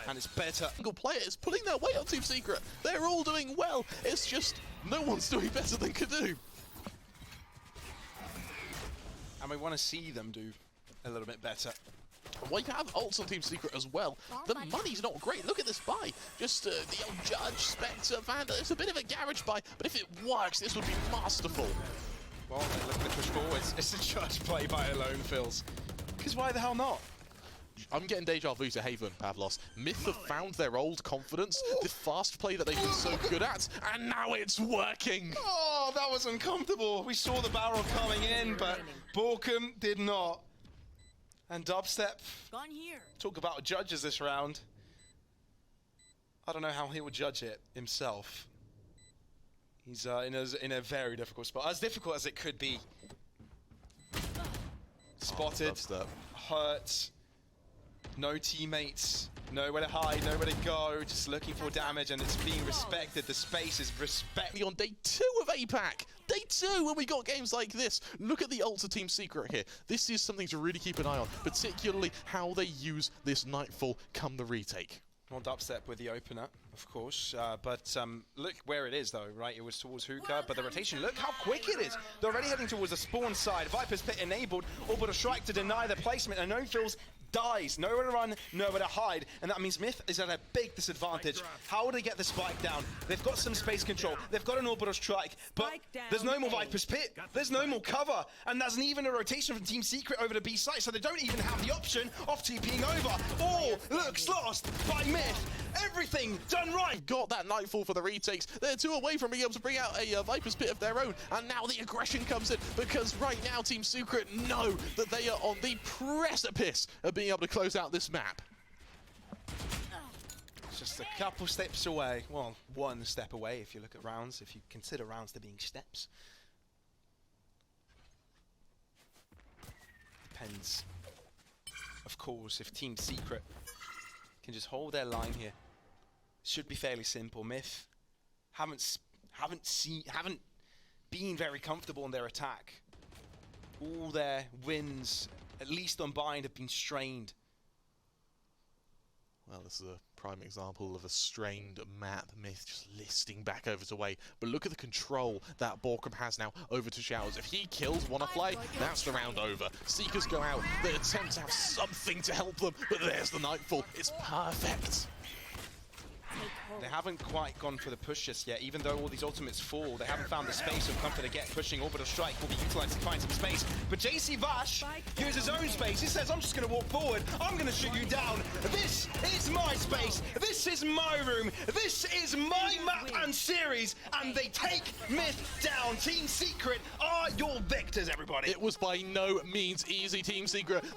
And it's better. Single player is pulling their weight on Team Secret. They're all doing well. It's just no one's doing better than Kadoom. And we want to see them do a little bit better. We have ults on Team Secret as well. The money's not great. Look at this buy. Just the old Judge, Spectre, Vandal. It's a bit of a garage buy, but if it works, this would be masterful. Well, they're looking to push forwards. It's a Judge play by Alone Fills. Because why the hell not? I'm getting deja vu to Haven, Pavlos. MITH have found their old confidence, the fast play that they've been so good at, and now it's working! Oh, that was uncomfortable. We saw the barrel coming in, but Borkum did not. And Dubstep, Gone here. talk about judges this round. I don't know how he would judge it himself. He's in a very difficult spot, as difficult as it could be. Spotted, hurt, no teammates, nowhere to hide, nowhere to go, just looking for damage, and it's being respected. The space is respected. On day 2 of APAC! Day 2 when we got games like this! Look at the ults of Team Secret here. This is something to really keep an eye on, particularly how they use this Nightfall come the retake. Well, Dubstep with the opener, of course, but look where it is though, right? It was towards Hookah, but the rotation, look how quick it is! They're already heading towards the spawn side. Viper's Pit enabled, Orbital Strike to deny the placement, and No Fills dies. Nowhere to run, nowhere to hide, and that means MITH is at a big disadvantage. How will they get the spike down? They've got some space control, they've got an Orbital Strike, but there's no more Viper's Pit, there's no more cover, and there's even a rotation from Team Secret over to B site, so they don't even have the option of TPing over. All looks lost by MITH. Everything done right. Got that Nightfall for the retakes. They're 2 away from being able to bring out a Viper's Pit of their own, and now the aggression comes in, because right now Team Secret know that they are on the precipice of being able to close out this map. Just a couple steps away. Well, one step away if you look at rounds, if you consider rounds to being steps. Depends, of course, if Team Secret can just hold their line here. Should be fairly simple. MITH haven't been very comfortable in their attack. All their wins, at least on bind, have been strained. Well, this is a prime example of a strained map. MITH just listing back over to way. But look at the control that Borkum has now over to Showers. If he kills Wannafly, that's the round over. Seekers go out. They attempt to have something to help them, but there's the Nightfall. It's perfect. They haven't quite gone for the push just yet, even though all these ultimates fall. They haven't found the space or comfort to get pushing. Orbital Strike will be utilized to find some space. But JC Vash uses his own space. He says, I'm just going to walk forward. I'm going to shoot you down. This is my space. This is my room. This is my map and series. And they take MITH down. Team Secret are your victors, everybody. It was by no means easy, Team Secret.